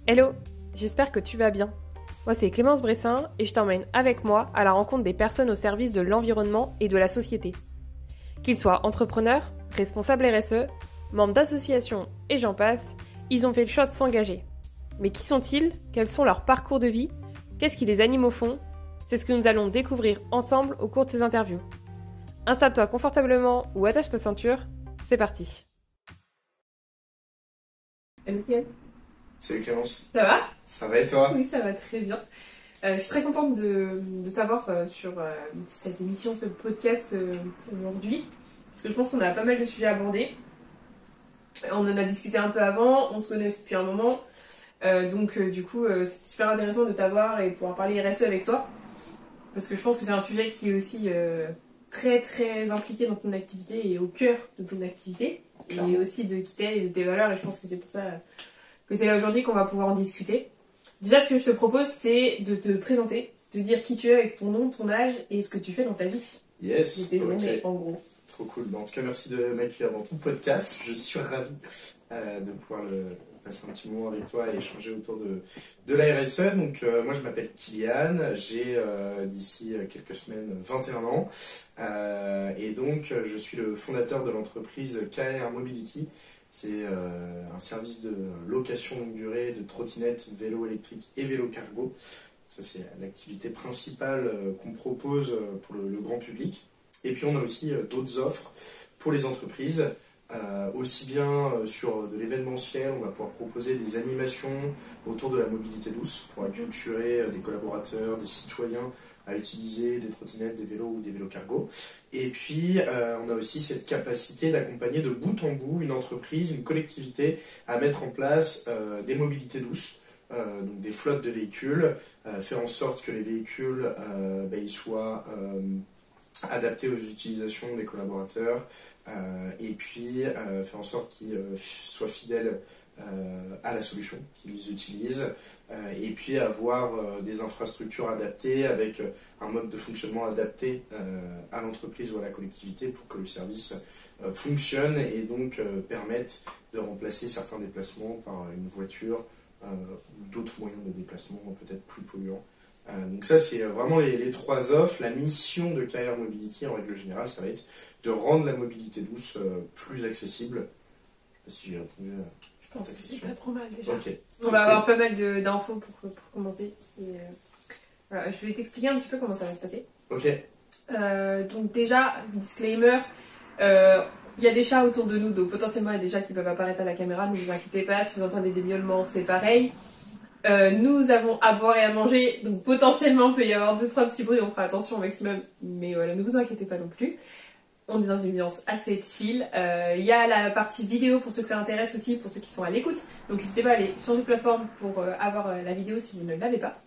Hello, j'espère que tu vas bien. Moi c'est Clémence Bressin et je t'emmène avec moi à la rencontre des personnes au service de l'environnement et de la société. Qu'ils soient entrepreneurs, responsables RSE, membres d'associations et j'en passe, ils ont fait le choix de s'engager. Mais qui sont-ils? Quels sont leurs parcours de vie? Qu'est-ce qui les anime au fond? C'est ce que nous allons découvrir ensemble au cours de ces interviews. Installe-toi confortablement ou attache ta ceinture, c'est parti. Salut Mickaël. Salut Clémence. Ça va? Ça va et toi? Oui, ça va très bien. Je suis très contente de t'avoir sur cette émission, ce podcast aujourd'hui, parce que je pense qu'on a pas mal de sujets à aborder. On en a discuté un peu avant, on se connaît depuis un moment, donc du coup c'est super intéressant de t'avoir et de pouvoir parler RSE avec toi, parce que je pense que c'est un sujet qui est aussi très très impliqué dans ton activité et au cœur de ton activité, et aussi de qui t'es et de tes valeurs, et je pense que c'est pour ça que c'est là aujourd'hui qu'on va pouvoir en discuter. Déjà, ce que je te propose, c'est de te présenter, de dire qui tu es avec ton nom, ton âge et ce que tu fais dans ta vie. Yes, ok. En gros. Trop cool. En tout cas, merci de m'accueillir dans ton podcast. Je suis ravi de pouvoir passer un petit moment avec toi et échanger autour de la RSE. Donc, moi, je m'appelle Kylian. J'ai d'ici quelques semaines 21 ans. Et donc, je suis le fondateur de l'entreprise KR Mobility. C'est un service de location longue durée de trottinettes, vélos électriques et vélos cargo. Ça, c'est l'activité principale qu'on propose pour le grand public. Et puis, on a aussi d'autres offres pour les entreprises, aussi bien sur de l'événementiel. On va pouvoir proposer des animations autour de la mobilité douce pour acculturer des collaborateurs, des citoyens à utiliser des trottinettes, des vélos ou des vélos cargo. Et puis, on a aussi cette capacité d'accompagner de bout en bout une entreprise, une collectivité à mettre en place des mobilités douces, donc des flottes de véhicules, faire en sorte que les véhicules ils soient adaptés aux utilisations des collaborateurs, et puis faire en sorte qu'ils soient fidèles à la solution qu'ils utilisent, et puis avoir des infrastructures adaptées avec un mode de fonctionnement adapté à l'entreprise ou à la collectivité pour que le service fonctionne et donc permette de remplacer certains déplacements par une voiture ou d'autres moyens de déplacement peut-être plus polluants. Donc ça, c'est vraiment les trois offres. La mission de KR Mobility en règle générale, ça va être de rendre la mobilité douce plus accessible. Je sais pas si j'ai répondu à... Je pense que c'est pas trop mal déjà. Okay. On va avoir pas mal d'infos pour commencer. Et, voilà, je vais t'expliquer un petit peu comment ça va se passer. Ok. Donc déjà, disclaimer, il y a des chats autour de nous, donc potentiellement il y a des chats qui peuvent apparaître à la caméra, ne vous inquiétez pas, si vous entendez des miaulements, c'est pareil. Nous avons à boire et à manger, donc potentiellement il peut y avoir 2-3 petits bruits, on fera attention au maximum, mais voilà, ne vous inquiétez pas non plus. On est dans une ambiance assez chill. Il y a la partie vidéo pour ceux que ça intéresse aussi, pour ceux qui sont à l'écoute. Donc n'hésitez pas à aller changer de plateforme pour avoir la vidéo si vous ne l'avez pas.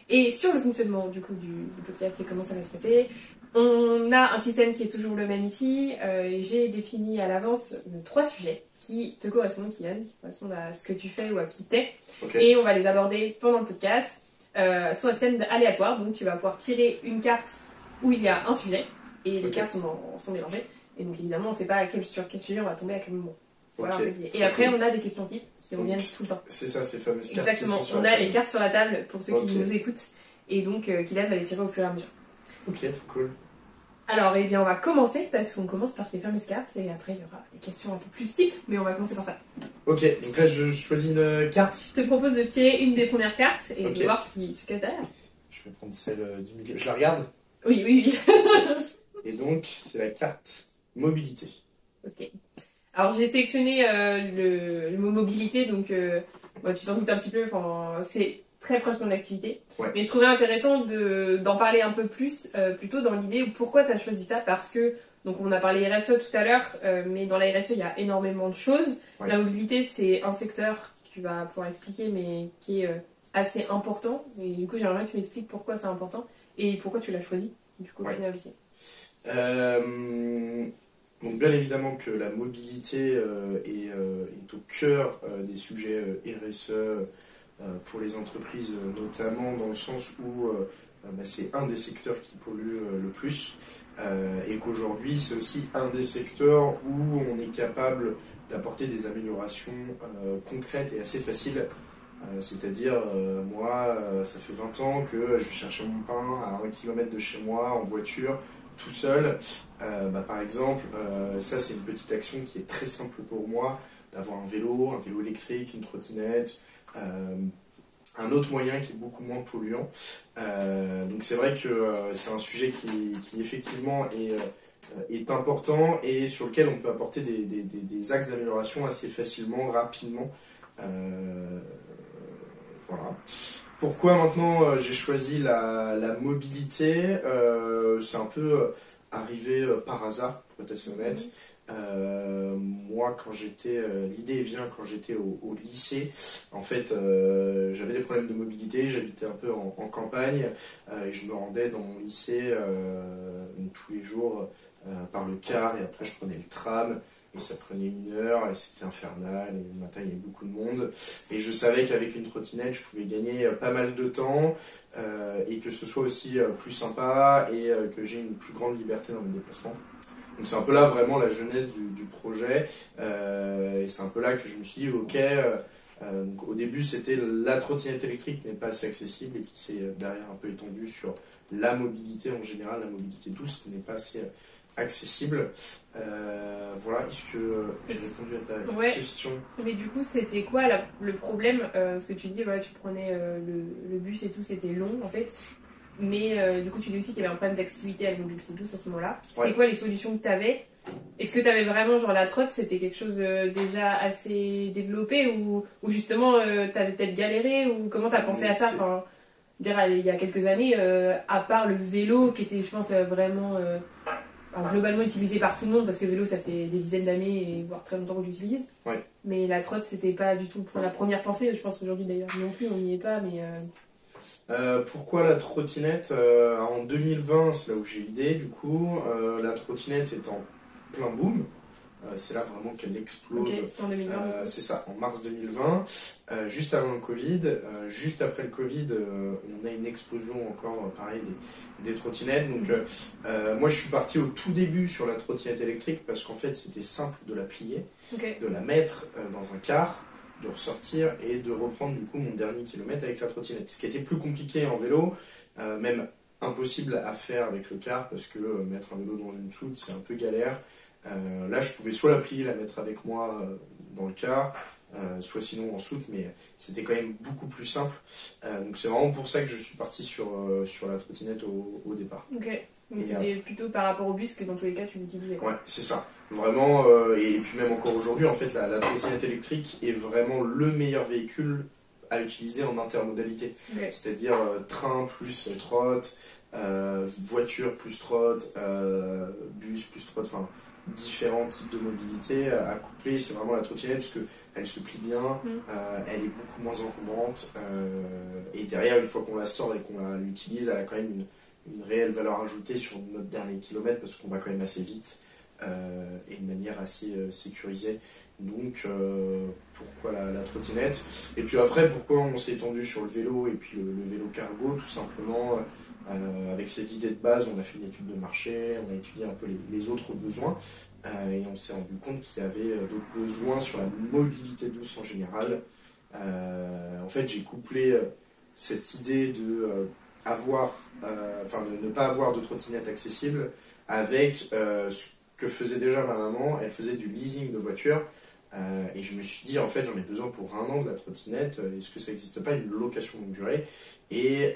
Et sur le fonctionnement du coup du podcast et comment ça va se passer, on a un système qui est toujours le même ici. J'ai défini à l'avance 3 sujets qui te correspondent, Kylian, qui correspondent à ce que tu fais ou à qui t'es. Okay. Et on va les aborder pendant le podcast, sous un système aléatoire. Donc tu vas pouvoir tirer une carte où il y a un sujet. Et les cartes sont mélangées. Et donc évidemment, on ne sait pas sur quel sujet on va tomber à quel moment. Voilà, et après, on a des questions types qui reviennent tout le temps. C'est ça, ces fameuses cartes. Exactement. On a les cartes sur la table pour ceux qui nous écoutent. Et donc, Kylian va les tirer au fur et à mesure. Ok, trop cool. Alors, eh bien, on va commencer parce qu'on commence par ces fameuses cartes. Et après, il y aura des questions un peu plus types. Mais on va commencer par ça. Ok, donc là, je choisis une carte. Je te propose de tirer une des premières cartes et de voir ce qui se cache derrière. Je vais prendre celle du milieu. Je la regarde? Oui. Et donc, c'est la carte mobilité. Ok. Alors, j'ai sélectionné le mot mobilité, donc tu t'en doutes un petit peu, c'est très proche de ton activité. Ouais. Mais je trouvais intéressant d'en parler un peu plus, plutôt dans l'idée pourquoi tu as choisi ça, parce que, donc on a parlé RSE tout à l'heure, mais dans la RSE, il y a énormément de choses. Ouais. La mobilité, c'est un secteur que tu vas pouvoir expliquer, mais qui est assez important. Et du coup, j'aimerais que tu m'expliques pourquoi c'est important et pourquoi tu l'as choisi, du coup, au final aussi. Donc bien évidemment que la mobilité est au cœur des sujets RSE pour les entreprises, notamment dans le sens où c'est un des secteurs qui pollue le plus, et qu'aujourd'hui c'est aussi un des secteurs où on est capable d'apporter des améliorations concrètes et assez faciles C'est-à-dire, moi, ça fait 20 ans que je vais chercher mon pain à 1 km de chez moi, en voiture, tout seul. Par exemple, ça c'est une petite action qui est très simple pour moi, d'avoir un vélo électrique, une trottinette, un autre moyen qui est beaucoup moins polluant. Donc c'est vrai que c'est un sujet qui effectivement est important et sur lequel on peut apporter des axes d'amélioration assez facilement, rapidement. Voilà. Pourquoi maintenant j'ai choisi la mobilité? C'est un peu arrivé par hasard, pour être assez honnête. Moi, l'idée vient quand j'étais au lycée. En fait, j'avais des problèmes de mobilité, j'habitais un peu en campagne et je me rendais dans mon lycée tous les jours par le car et après je prenais le tram. Et ça prenait 1 heure et c'était infernal et le matin il y avait beaucoup de monde et je savais qu'avec une trottinette je pouvais gagner pas mal de temps et que ce soit aussi plus sympa et que j'ai une plus grande liberté dans mes déplacements. Donc c'est un peu là vraiment la genèse du projet et c'est un peu là que je me suis dit ok, donc au début c'était la trottinette électrique qui n'est pas assez accessible et qui s'est derrière un peu étendue sur la mobilité en général, la mobilité douce qui n'est pas assez accessible. Voilà, est-ce que j'ai répondu à ta question? Mais du coup, c'était quoi le problème? Parce que tu dis, voilà, tu prenais le bus et tout, c'était long en fait. Mais du coup, tu dis aussi qu'il y avait un problème d'accessibilité à la mobilité douce à ce moment-là. C'était quoi les solutions que tu avais? Est-ce que tu avais vraiment, genre la trotte, c'était quelque chose déjà assez développé ou justement tu avais peut-être galéré ou comment tu as pensé à ça? Enfin, dire, il y a quelques années, à part le vélo qui était, je pense, vraiment globalement utilisé par tout le monde parce que le vélo ça fait des dizaines d'années et voire très longtemps qu'on l'utilise. Mais la trotte c'était pas du tout la première pensée. Je pense qu'aujourd'hui d'ailleurs non plus on n'y est pas. Mais pourquoi la trottinette? En 2020 c'est là où j'ai l'idée du coup. La trottinette est en plein boom. C'est là vraiment qu'elle explose. C'était en 2020. C'est ça, en mars 2020, juste avant le Covid. Juste après le Covid, on a une explosion encore, pareil, des trottinettes. Donc, moi, je suis parti au tout début sur la trottinette électrique parce qu'en fait, c'était simple de la plier, de la mettre dans un car, de ressortir et de reprendre du coup mon dernier kilomètre avec la trottinette. Ce qui était plus compliqué en vélo, même impossible à faire avec le car parce que mettre un vélo dans une soute, c'est un peu galère. Là, je pouvais soit la plier, la mettre avec moi dans le car, soit sinon en soute, mais c'était quand même beaucoup plus simple. Donc c'est vraiment pour ça que je suis parti sur la trottinette au départ. Ok, donc c'était plutôt par rapport au bus que dans tous les cas tu l'utilisais. Ouais, c'est ça. Vraiment, et puis même encore aujourd'hui, en fait, la trottinette électrique est vraiment le meilleur véhicule à utiliser en intermodalité. C'est-à-dire train plus trotte, voiture plus trotte, bus plus trotte, enfin différents types de mobilité à coupler. C'est vraiment la trottinette parce qu'elle se plie bien, elle est beaucoup moins encombrante et derrière une fois qu'on la sort et qu'on l'utilise, elle a quand même une réelle valeur ajoutée sur notre dernier kilomètre parce qu'on va quand même assez vite et de manière assez sécurisée. Donc pourquoi la trottinette? Et puis après pourquoi on s'est étendu sur le vélo et puis le vélo cargo? Tout simplement avec cette idée de base, on a fait une étude de marché, on a étudié un peu les autres besoins et on s'est rendu compte qu'il y avait d'autres besoins sur la mobilité douce en général. En fait, j'ai couplé cette idée de ne pas avoir de trottinette accessible avec ce que faisait déjà ma maman. Elle faisait du leasing de voiture et je me suis dit en fait j'en ai besoin pour 1 an de la trottinette, est-ce que ça n'existe pas une location longue durée? Et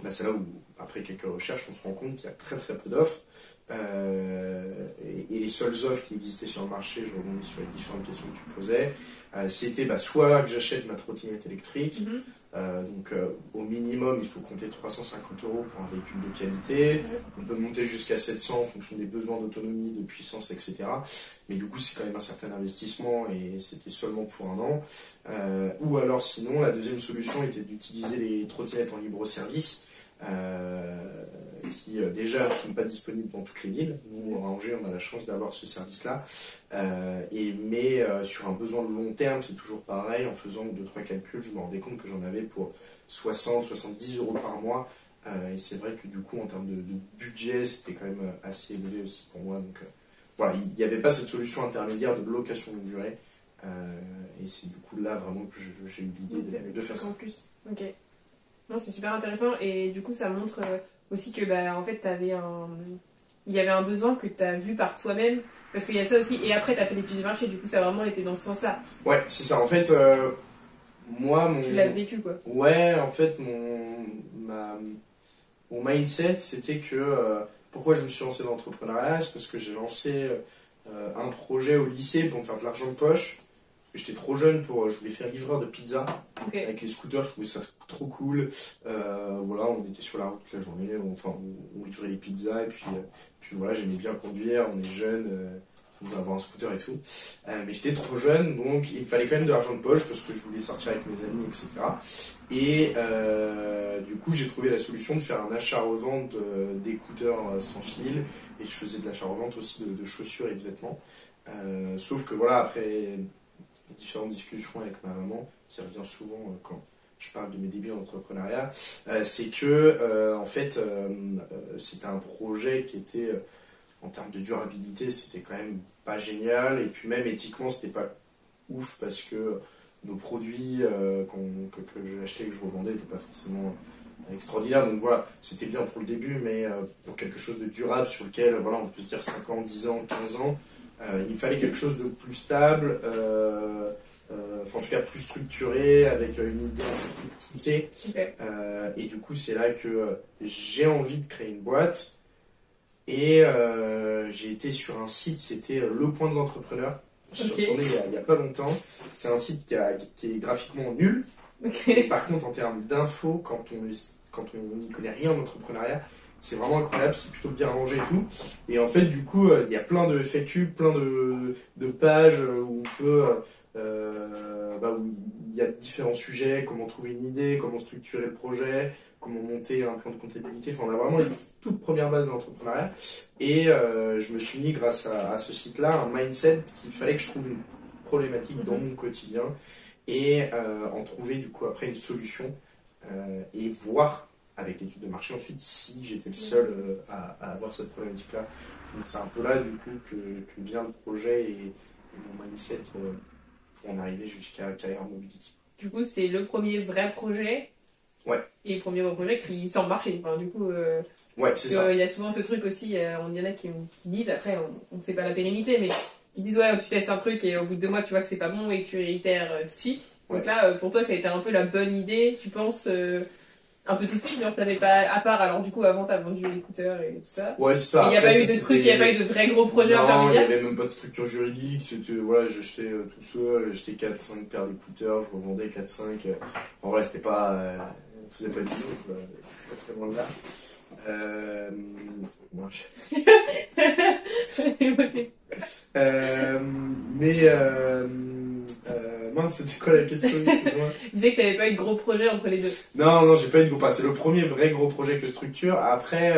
c'est là où, après quelques recherches, on se rend compte qu'il y a très très peu d'offres. Et les seules offres qui existaient sur le marché, je rebondis sur les différentes questions que tu posais, c'était soit que j'achète ma trottinette électrique, donc au minimum il faut compter 350 € pour un véhicule de qualité, on peut monter jusqu'à 700 en fonction des besoins d'autonomie, de puissance, etc. Mais du coup c'est quand même un certain investissement et c'était seulement pour 1 an. Ou alors sinon la deuxième solution était d'utiliser les trottinettes en libre service. Qui déjà ne sont pas disponibles dans toutes les villes. Nous, à Angers, on a la chance d'avoir ce service-là. Mais sur un besoin de long terme, c'est toujours pareil. En faisant 2-3 calculs, je me rendais compte que j'en avais pour 60-70 € par mois. Et c'est vrai que du coup, en termes de budget, c'était quand même assez élevé aussi pour moi. Donc voilà, il n'y avait pas cette solution intermédiaire de location longue durée Et c'est du coup là vraiment que j'ai eu l'idée de faire ça. En plus, ok. Non, c'est super intéressant et du coup ça montre aussi que en fait il y avait un besoin que tu as vu par toi-même parce qu'il y a ça aussi et après tu as fait l'étude de marché, du coup ça a vraiment été dans ce sens-là. Ouais, c'est ça. En fait, moi, tu l'as vécu quoi. Ouais, en fait, mon mindset c'était que pourquoi je me suis lancé dans l'entrepreneuriat, c'est parce que j'ai lancé un projet au lycée pour me faire de l'argent de poche. J'étais trop jeune je voulais faire livreur de pizza. Okay. Avec les scooters, je trouvais ça trop cool. Voilà, on était sur la route toute la journée, on livrait les pizzas et puis voilà, j'aimais bien conduire, on est jeune, on va avoir un scooter et tout. Mais j'étais trop jeune, donc il me fallait quand même de l'argent de poche parce que je voulais sortir avec mes amis, etc. Et du coup, j'ai trouvé la solution de faire un achat-revente d'écouteurs sans fil et je faisais de l'achat-revente aussi de chaussures et de vêtements. Sauf que voilà, après différentes discussions avec ma maman, qui revient souvent quand je parle de mes débuts en entrepreneuriat, c'est que en fait c'était un projet qui était en termes de durabilité, c'était quand même pas génial, et puis même éthiquement c'était pas ouf parce que nos produits que j'ai achetés et que je revendais n'étaient pas forcément extraordinaires, donc voilà, c'était bien pour le début, mais pour quelque chose de durable sur lequel voilà, on peut se dire 5 ans, 10 ans, 15 ans, il fallait quelque chose de plus stable, en tout cas plus structuré, avec une idée un peu plus poussée. Okay. Et du coup, c'est là que j'ai envie de créer une boîte. Et j'ai été sur un site, c'était Le Point de l'Entrepreneur. Je suis retourné il n'y a pas longtemps. C'est un site qui est graphiquement nul. Okay. Et par contre, en termes d'infos, quand on n'y connaît rien en entrepreneuriat, c'est vraiment incroyable, c'est plutôt bien rangé et tout. Et en fait, du coup, il y a plein de FAQ, plein de pages où on peut, où il y a différents sujets, comment trouver une idée, comment structurer le projet, comment monter un plan de comptabilité. Enfin, on a vraiment une toute première base de l'entrepreneuriat. Et je me suis mis, grâce à ce site-là, un mindset qu'il fallait que je trouve une problématique dans mon quotidien et en trouver du coup après une solution et voir avec l'étude de marché ensuite si j'étais le seul à avoir cette problématique-là. Donc c'est un peu là du coup que vient le projet et mon mindset pour en arriver jusqu'à KR Mobility. Du coup, c'est le premier vrai projet. Ouais. Et le premier vrai projet qui semble marcher. Enfin, du coup, ouais, c'est ça. Il y a souvent ce truc aussi, il y en a qui disent, après, on ne sait pas la pérennité, mais ils disent, ouais, tu testes un truc et au bout de 2 mois, tu vois que c'est pas bon et que tu réitères tout de suite. Ouais. Donc là, pour toi, ça a été un peu la bonne idée, tu penses, un peu tout de suite, genre t'avais pas, à part, alors du coup, avant, t'as vendu l'écouteur et tout ça. Ouais, c'est ça. Il n'y a pas eu de truc, il n'y a pas eu de vrais gros projets intermédiaires. Non, il n'y avait même pas de structure juridique, c'était, voilà, j'achetais tout seul, j'achetais 4-5 paires d'écouteurs, je revendais 4-5. En vrai, c'était pas, on faisait pas du tout, pas très loin de là. Mince, c'était quoi la question? Tu disais que t'avais pas eu de gros projet entre les deux. Non, j'ai pas eu de gros. C'est le premier vrai gros projet que structure. Après,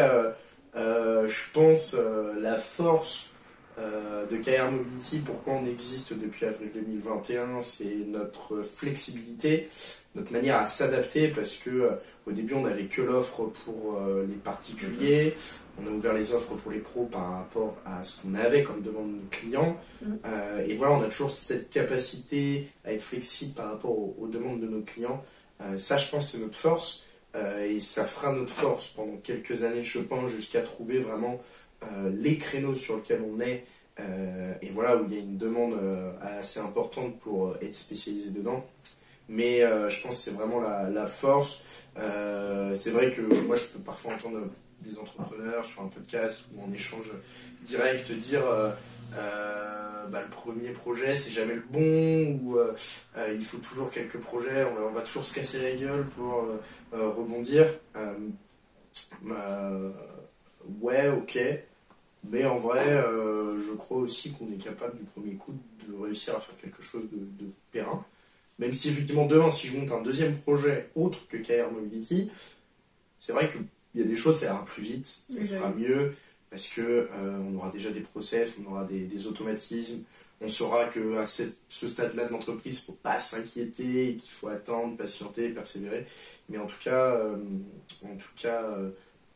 je pense la force de KR Mobility, pourquoi on existe depuis avril 2021, c'est notre flexibilité, notre manière à s'adapter, parce que au début on n'avait que l'offre pour les particuliers, on a ouvert les offres pour les pros par rapport à ce qu'on avait comme demande de nos clients, et voilà, on a toujours cette capacité à être flexible par rapport aux demandes de nos clients. Ça, je pense, c'est notre force, et ça fera notre force pendant quelques années, je pense, jusqu'à trouver vraiment les créneaux sur lesquels on est, et voilà, où il y a une demande assez importante pour être spécialisé dedans. Mais je pense que c'est vraiment la force. C'est vrai que moi, je peux parfois entendre des entrepreneurs sur un podcast ou en échange direct dire le premier projet, c'est jamais le bon, ou il faut toujours quelques projets, on va toujours se casser la gueule pour rebondir. Ouais, ok. Mais en vrai, je crois aussi qu'on est capable du premier coup de réussir à faire quelque chose de périn. Même si effectivement demain, si je monte un deuxième projet autre que KR Mobility, c'est vrai qu'il y a des choses, ça ira plus vite, ça sera mieux, parce que on aura déjà des process, on aura des automatismes, on saura qu'à ce stade-là de l'entreprise, il ne faut pas s'inquiéter, qu'il faut attendre, patienter, persévérer. Mais en tout cas,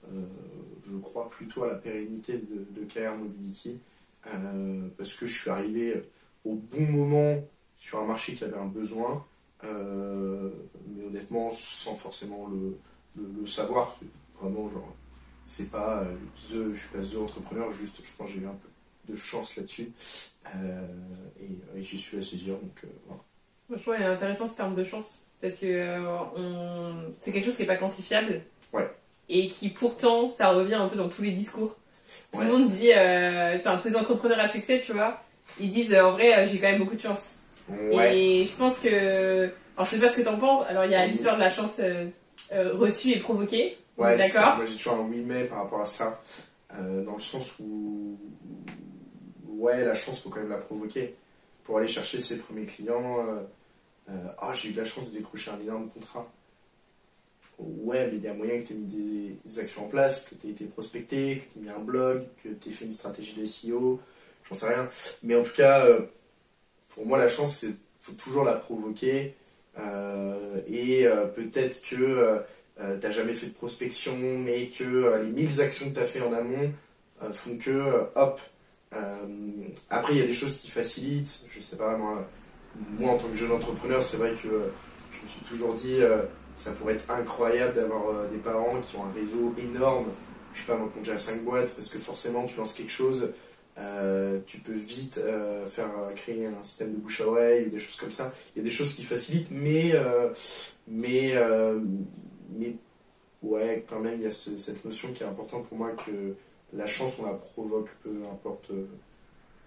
je crois plutôt à la pérennité de KR Mobility, parce que je suis arrivé au bon moment sur un marché qui avait un besoin, mais honnêtement sans forcément le savoir. Vraiment, genre, c'est pas je suis pas the entrepreneur, juste je pense que j'ai eu un peu de chance là-dessus. Et j'y suis à saisir, donc voilà. Je trouve intéressant ce terme de chance, parce que c'est quelque chose qui n'est pas quantifiable. Ouais. Et qui pourtant, ça revient un peu dans tous les discours. Tout Ouais. le monde dit, tous les entrepreneurs à succès, tu vois, ils disent en vrai, j'ai quand même beaucoup de chance. Ouais. Et je pense que. Alors, je sais pas ce que t'en penses, alors il y a l'histoire de la chance reçue et provoquée. Ouais, d'accord. Moi j'ai toujours un oui mais par rapport à ça, dans le sens où ouais, la chance faut quand même la provoquer pour aller chercher ses premiers clients. J'ai eu de la chance de décrocher un énorme contrat. Ouais, mais il y a moyen que tu aies mis des actions en place, que tu aies été prospecté, que tu aies mis un blog, que tu aies fait une stratégie de SEO, j'en sais rien. Mais en tout cas, pour moi, la chance, c'est faut toujours la provoquer. Peut-être que tu n'as jamais fait de prospection, mais que les 1000 actions que tu as fait en amont font que, hop. Après, il y a des choses qui facilitent. Je sais pas, moi en tant que jeune entrepreneur, c'est vrai que je me suis toujours dit ça pourrait être incroyable d'avoir des parents qui ont un réseau énorme. Je sais pas, moi, quand j'ai 5 boîtes, parce que forcément, tu lances quelque chose, tu peux vite créer un système de bouche à oreille ou des choses comme ça. Il y a des choses qui facilitent, mais ouais, quand même, il y a cette notion qui est importante pour moi que la chance, on la provoque, peu importe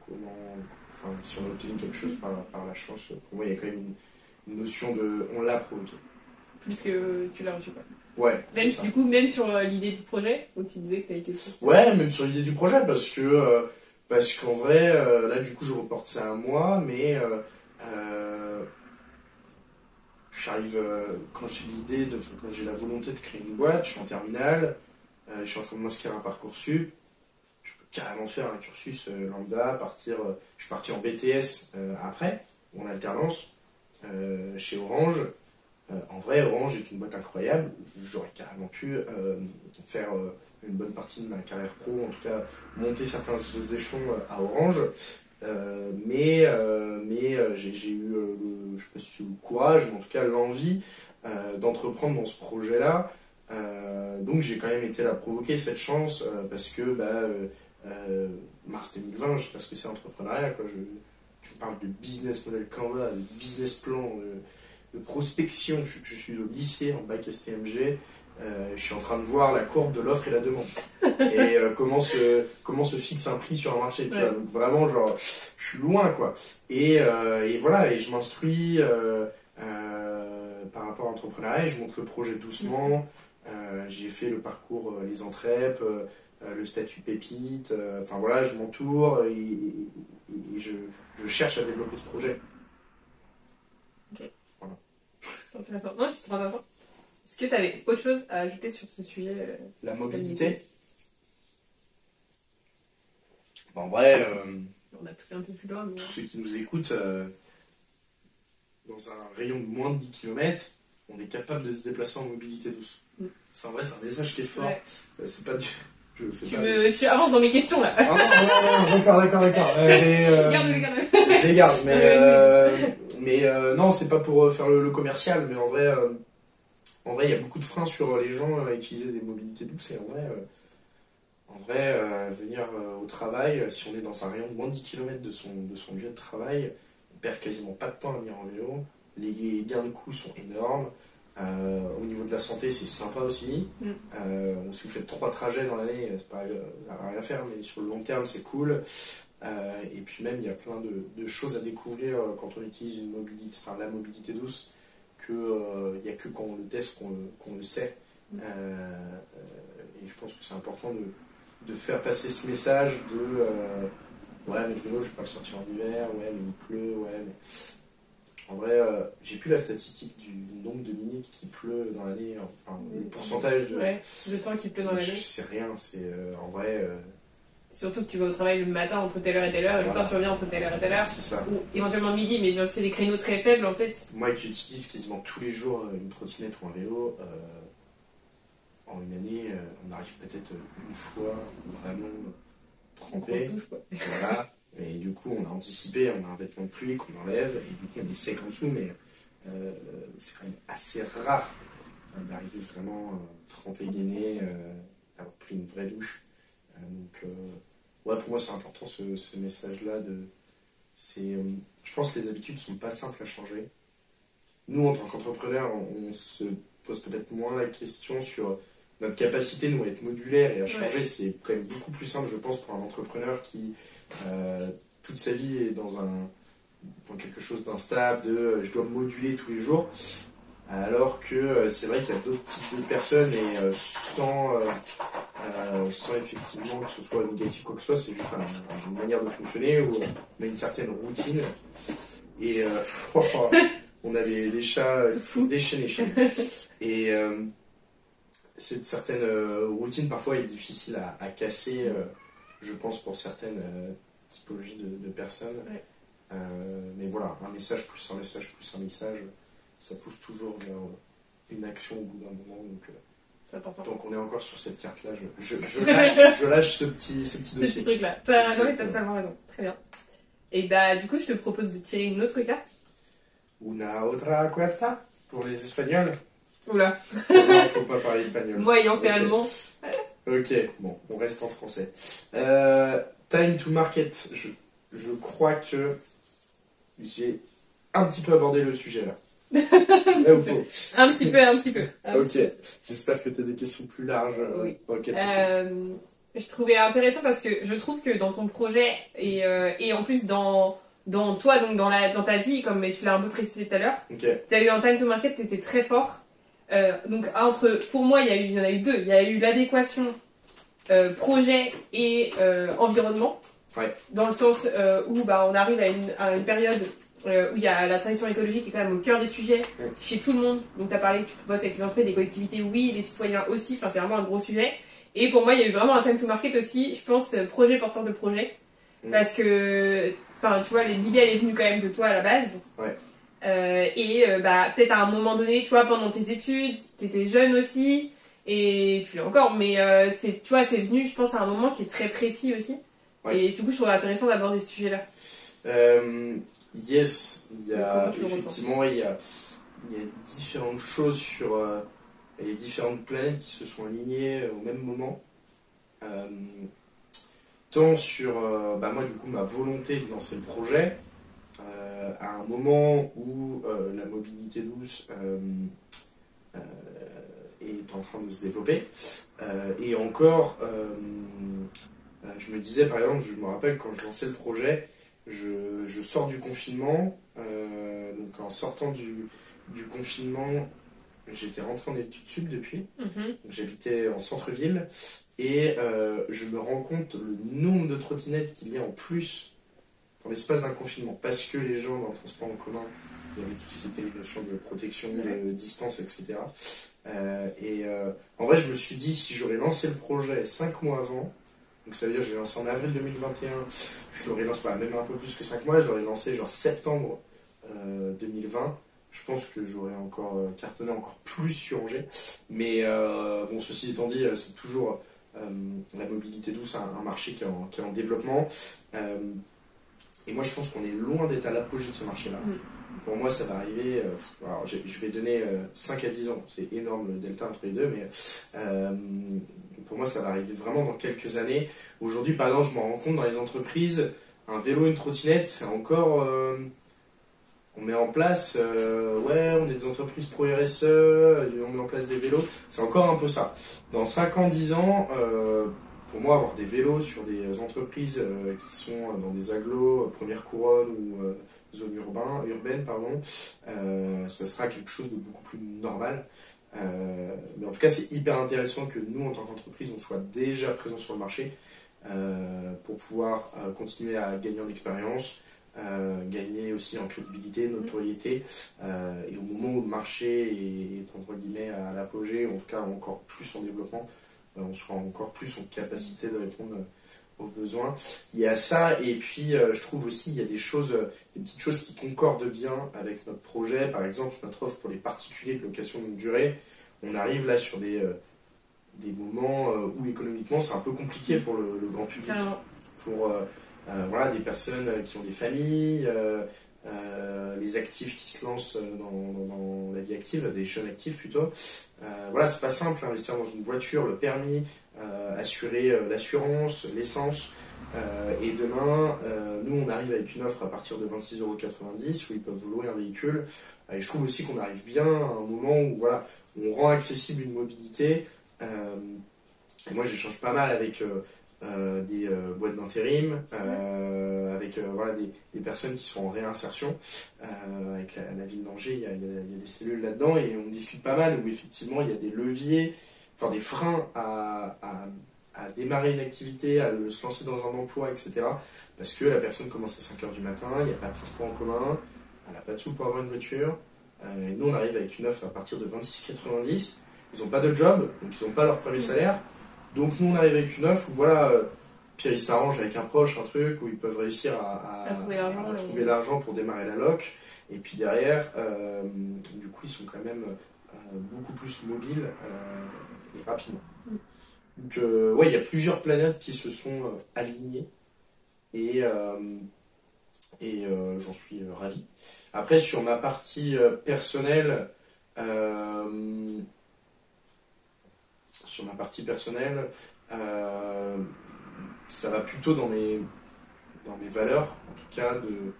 comment. Enfin, si on a obtenu quelque chose par la chance, pour moi, il y a quand même une notion de on l'a provoqué. Plus que tu l'as reçu, quoi. Ouais. Même, du coup, même sur l'idée du projet, où tu disais que tu as été plus. Ouais, même sur l'idée du projet, parce qu'en vrai, là, du coup, je reporte ça à moi, mais j'arrive, quand j'ai quand j'ai la volonté de créer une boîte, je suis en terminale, je suis en train de m'inscrire à un Parcoursup, je peux carrément faire un cursus lambda, je suis parti en BTS après, en alternance, chez Orange. En vrai, Orange est une boîte incroyable. J'aurais carrément pu faire une bonne partie de ma carrière pro, en tout cas monter certains échelons à Orange. J'ai eu, je sais pas si c'est le courage, mais en tout cas l'envie d'entreprendre dans ce projet-là. Donc j'ai quand même été là provoquer cette chance parce que mars 2020, je sais pas ce que c'est l'entrepreneuriat, quoi. Tu me parles de business model Canva, de business plan, de prospection. Je suis au lycée en bac STMG. Je suis en train de voir la courbe de l'offre et la demande et comment se fixe un prix sur un marché, tu vois. Donc vraiment, genre, je suis loin, quoi. Et voilà, et je m'instruis par rapport à l'entrepreneuriat, je monte le projet doucement. J'ai fait le parcours les Entrep, le statut pépite, enfin voilà, je m'entoure et je cherche à développer ce projet. Ok. Voilà. C'est intéressant. Non, c'est trop intéressant. Est-ce que tu avais autre chose à ajouter sur ce sujet La mobilité. En vrai, on a poussé un peu plus loin. Mais... tous ceux qui nous écoutent, dans un rayon de moins de 10 km, on est capable de se déplacer en mobilité douce. C'est un message qui est fort. Ouais. C'est pas du... Tu avances dans mes questions là. D'accord. Je les garde, mais non, c'est pas pour faire le commercial, mais en vrai, il y a beaucoup de freins sur les gens à utiliser des mobilités douces. Et en vrai, venir au travail, si on est dans un rayon de moins de 10 km de son lieu de travail, on perd quasiment pas de temps à venir en vélo. Les gains de coûts sont énormes. Au niveau de la santé, c'est sympa aussi. Si vous faites 3 trajets dans l'année, c'est pas à rien faire, mais sur le long terme, c'est cool. Et puis même, il y a plein de choses à découvrir quand on utilise la mobilité douce, il n'y a que quand on le teste qu'on le sait. Et je pense que c'est important de faire passer ce message de ouais, mais le vélo, je ne vais pas le sortir en hiver, ouais, mais il pleut, ouais, mais... En vrai, j'ai plus la statistique du nombre de minutes qui pleut dans l'année, enfin, le pourcentage de... Ouais, le temps qui pleut dans l'année. C'est rien, c'est en vrai... Surtout que tu vas au travail le matin entre telle heure et telle heure, et le soir tu reviens entre telle heure et telle heure. C'est ça. Ou éventuellement le midi, mais c'est des créneaux très faibles en fait. Moi qui utilise quasiment tous les jours une trottinette ou un vélo, en une année, on arrive peut-être une fois vraiment trempé. Une grosse douche, quoi. Voilà. Et du du coup, on a anticipé, on a un vêtement de pluie qu'on enlève, et du coup, on est sec en dessous, mais c'est quand même assez rare d'arriver vraiment trempé, gainé, d'avoir pris une vraie douche. Ouais, pour moi, c'est important ce message-là. Je pense que les habitudes ne sont pas simples à changer. Nous, en tant qu'entrepreneurs, on se pose peut-être moins la question sur notre capacité, nous, à être modulaire et à changer. Ouais. C'est quand même beaucoup plus simple, je pense, pour un entrepreneur qui, toute sa vie, est dans quelque chose d'instable, je dois moduler tous les jours. Alors que c'est vrai qu'il y a d'autres types de personnes et sans effectivement que ce soit négatif quoi que ce soit, c'est juste une manière de fonctionner où on a une certaine routine et on a des chats déchaînés chez nous. Et cette certaine routine parfois est difficile à casser, je pense, pour certaines typologies de personnes. Ouais. Mais voilà, un message plus un message plus un message, ça pousse toujours vers une action au bout d'un moment. Donc on est encore sur cette carte-là, je lâche ce petit dossier. Ce petit truc-là. T'as totalement raison. Très bien. Et bah du coup, je te propose de tirer une autre carte. Una otra carta pour les Espagnols. Oula. Non, faut pas parler espagnol. Moi ayant fait allemand. Ok, bon, on reste en français. Time to market. Je crois que j'ai un petit peu abordé le sujet là. Un petit peu. Ok, j'espère que tu as des questions plus larges. Oui. Okay, je trouvais intéressant parce que je trouve que dans ton projet et en plus dans toi, donc dans ta vie, comme tu l'as un peu précisé tout à l'heure, okay. Tu as eu un time to market, tu étais très fort. Donc pour moi, il y en a eu deux. Il y a eu l'adéquation projet et environnement. Ouais. Dans le sens où on arrive à une période où il y a la transition écologique qui est quand même au cœur des sujets chez tout le monde. Donc tu as parlé que tu bosses avec les entreprises, des collectivités, oui, les citoyens aussi, enfin c'est vraiment un gros sujet. Et pour moi, il y a eu vraiment un time to market aussi, je pense, projet porteur de projet. Parce que, enfin tu vois, l'idée elle est venue quand même de toi à la base. Ouais. Peut-être à un moment donné, tu vois, pendant tes études, tu étais jeune aussi, et tu l'es encore, mais tu vois, c'est venu, je pense, à un moment qui est très précis aussi. Ouais. Et du coup, je trouve intéressant d'aborder ce sujet-là. Yes, il y a effectivement il y a différentes choses sur les différentes planètes qui se sont alignées au même moment. Tant sur moi du coup ma volonté de lancer le projet à un moment où la mobilité douce est en train de se développer et encore je me disais par exemple, je me rappelle quand je lançais le projet, je sors du confinement, donc en sortant du confinement, j'étais rentré en études sup depuis, donc j'habitais en centre-ville, et je me rends compte le nombre de trottinettes qu'il y a en plus dans l'espace d'un confinement, parce que les gens dans le transport en commun, il y avait tout ce qui était les notions de protection, de distance, etc. En vrai, je me suis dit, si j'aurais lancé le projet 5 mois avant, donc ça veut dire que je l'ai lancé en avril 2021, je l'aurais lancé même un peu plus que 5 mois, je l'aurais lancé genre septembre 2020, je pense que j'aurais encore cartonné encore plus sur Angers. Mais bon, ceci étant dit, c'est toujours la mobilité douce, un marché qui est en développement. Et moi je pense qu'on est loin d'être à l'apogée de ce marché-là. Pour moi ça va arriver, alors je vais donner 5 à 10 ans, c'est énorme le delta entre les deux, mais pour moi ça va arriver vraiment dans quelques années. Aujourd'hui par exemple je me rends compte dans les entreprises, un vélo, une trottinette, c'est encore... on met en place, on est des entreprises pro RSE, on met en place des vélos, c'est encore un peu ça. Dans 5 ans, 10 ans, pour moi avoir des vélos sur des entreprises qui sont dans des agglos, première couronne ou zone urbaine, ça sera quelque chose de beaucoup plus normal. Mais en tout cas c'est hyper intéressant que nous en tant qu'entreprise on soit déjà présents sur le marché pour pouvoir continuer à gagner en expérience, gagner aussi en crédibilité, notoriété, et au moment où le marché est entre guillemets à l'apogée, en tout cas encore plus en développement, on sera encore plus en capacité de répondre aux besoins. Il y a ça, et puis je trouve aussi il y a des petites choses qui concordent bien avec notre projet. Par exemple notre offre pour les particuliers de location longue durée, on arrive là sur des moments où économiquement c'est un peu compliqué pour le grand public, pour voilà, des personnes qui ont des familles, les actifs qui se lancent dans la vie active, des jeunes actifs plutôt. Voilà, c'est pas simple, investir dans une voiture, le permis, assurer l'assurance, l'essence. Et demain, nous on arrive avec une offre à partir de 26,90 € où ils peuvent louer un véhicule. Et je trouve aussi qu'on arrive bien à un moment où voilà, on rend accessible une mobilité. Et moi j'échange pas mal avec des boîtes d'intérim, avec voilà, des personnes qui sont en réinsertion. Avec la ville d'Angers, il y a des cellules là-dedans et on discute pas mal où effectivement il y a des leviers, enfin des freins à démarrer une activité, à se lancer dans un emploi, etc. Parce que la personne commence à 5 h du matin, il n'y a pas de transport en commun, elle n'a pas de sous pour avoir une voiture. Et nous, on arrive avec une offre à partir de 26,90 €. Ils n'ont pas de job, donc ils n'ont pas leur premier salaire. Donc nous, on arrive avec une offre où, voilà, puis ils s'arrangent avec un proche, un truc, où ils peuvent réussir à trouver l'argent pour démarrer la loc. Et puis derrière, du coup, ils sont quand même beaucoup plus mobiles et rapidement. Donc, ouais, il y a plusieurs planètes qui se sont alignées et j'en suis ravi. Après, sur ma partie personnelle, ça va plutôt dans mes valeurs, en tout cas, de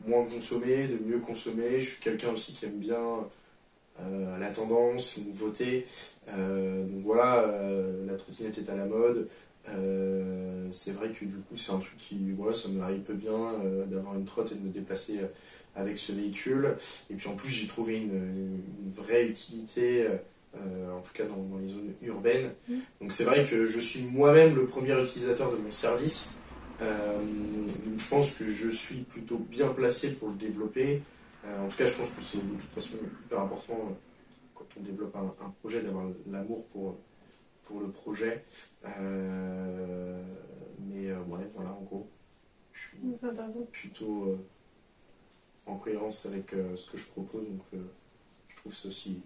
moins consommer, de mieux consommer. Je suis quelqu'un aussi qui aime bien la tendance, les nouveautés. Donc voilà, la trottinette est à la mode. C'est vrai que du coup c'est un truc qui, voilà, ça me hype bien d'avoir une trotte et de me déplacer avec ce véhicule. Et puis en plus j'ai trouvé une vraie utilité, en tout cas dans les zones urbaines. Donc c'est vrai que je suis moi-même le premier utilisateur de mon service. Donc je pense que je suis plutôt bien placé pour le développer. En tout cas, je pense que c'est de toute façon hyper important quand on développe un projet d'avoir l'amour pour le projet. Mais ouais, voilà, en gros, je suis plutôt en cohérence avec ce que je propose. Donc je trouve ça aussi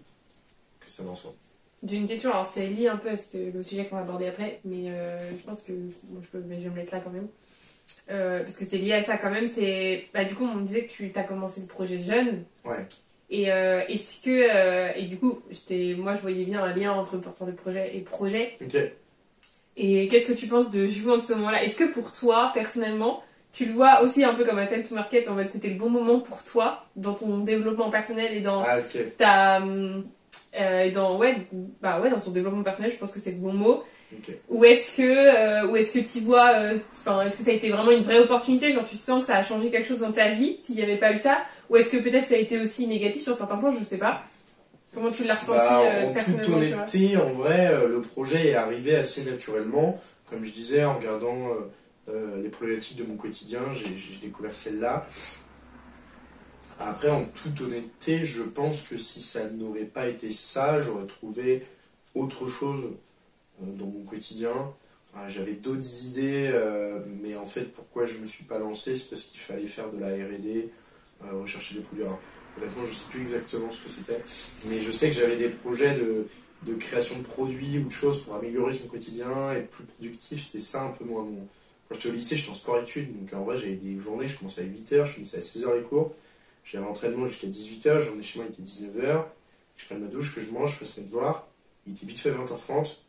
que ça va ensemble. J'ai une question, alors c'est lié un peu à le sujet qu'on va aborder après, mais je pense que je vais me mettre là quand même. Parce que c'est lié à ça quand même, du coup on me disait que tu as commencé le projet jeune. Ouais. Et est-ce que et du coup moi je voyais bien un lien entre porteur de projet et projet. Ok. Et qu'est-ce que tu penses de justement de ce moment-là? Est-ce que pour toi personnellement tu le vois aussi un peu comme un time to market, en fait c'était le bon moment pour toi dans ton développement personnel et dans ta dans ton développement personnel, je pense que c'est le bon mot. Okay. Ou est-ce que tu vois, est-ce que ça a été vraiment une vraie opportunité, genre tu sens que ça a changé quelque chose dans ta vie s'il n'y avait pas eu ça, ou est-ce que peut-être ça a été aussi négatif sur certains points, je sais pas. Comment tu l'as ressenti personnellement? En toute honnêteté, en vrai, le projet est arrivé assez naturellement. Comme je disais, en regardant les problématiques de mon quotidien, j'ai découvert celle-là. Après, en toute honnêteté, je pense que si ça n'aurait pas été ça, j'aurais trouvé autre chose dans mon quotidien. J'avais d'autres idées, mais en fait, pourquoi je ne me suis pas lancé, c'est parce qu'il fallait faire de la R&D, rechercher des produits. Alors, honnêtement, je ne sais plus exactement ce que c'était, mais je sais que j'avais des projets de création de produits ou de choses pour améliorer son quotidien, être plus productif. C'était ça un peu moins mon... Quand j'étais au lycée, j'étais en sport-études, donc en vrai, j'avais des journées, je commençais à 8 h, je finissais à 16 h les cours. J'avais entraînement jusqu'à 18 h, j'en venais chez moi, il était 19 h, je prenne ma douche, que je mange, je fasse mes devoirs. Il était vite fait 20 h 30.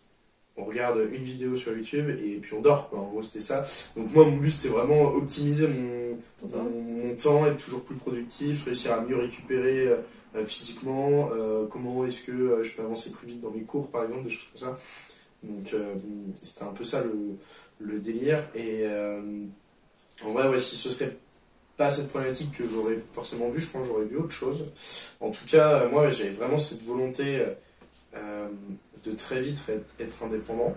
On regarde une vidéo sur YouTube et puis on dort, quoi. En gros, c'était ça. Donc moi, mon but, c'était vraiment optimiser mon temps, être toujours plus productif, réussir à mieux récupérer physiquement, comment est-ce que je peux avancer plus vite dans mes cours, par exemple, des choses comme ça. Donc c'était un peu ça le délire. Et en vrai, ouais, si ce serait pas cette problématique que j'aurais forcément vu, je pense que j'aurais vu autre chose. En tout cas, moi, j'avais vraiment cette volonté de très vite être indépendant.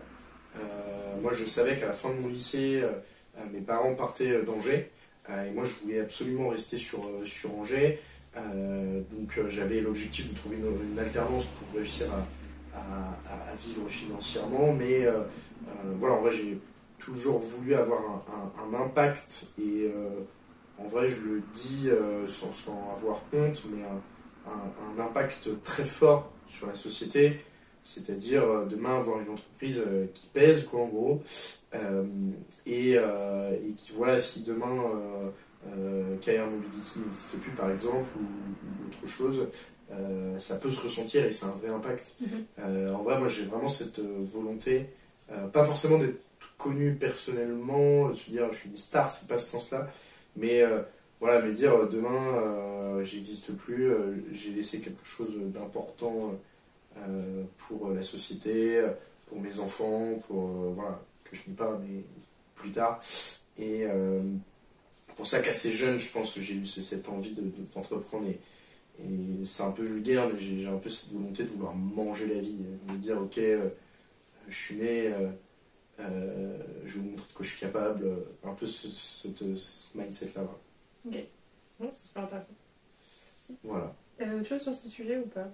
Moi, je savais qu'à la fin de mon lycée, mes parents partaient d'Angers, et moi, je voulais absolument rester sur Angers. Donc, j'avais l'objectif de trouver une alternance pour réussir à vivre financièrement. Mais voilà, en vrai, j'ai toujours voulu avoir un impact, et en vrai, je le dis sans avoir honte, mais un impact très fort sur la société. c'est-à-dire demain avoir une entreprise qui pèse, quoi, en gros, et qui, voilà, si demain KR Mobility n'existe plus, par exemple, ou autre chose, ça peut se ressentir et c'est un vrai impact. En vrai, moi, j'ai vraiment cette volonté, pas forcément d'être connu personnellement, de se dire je suis une star, c'est pas ce sens-là, mais voilà, mais dire demain j'existe plus, j'ai laissé quelque chose d'important pour la société, pour mes enfants, pour voilà, que je n'y parle mais plus tard. Et pour ça qu'assez jeune, je pense que j'ai eu cette envie d'entreprendre et c'est un peu vulgaire, mais j'ai un peu cette volonté de vouloir manger la vie, de me dire ok, je suis né, je vais vous montrer de quoi je suis capable, un peu ce mindset-là. Ok, ouais, c'est super intéressant. Merci. Voilà. T'avais autre chose sur ce sujet ou pas?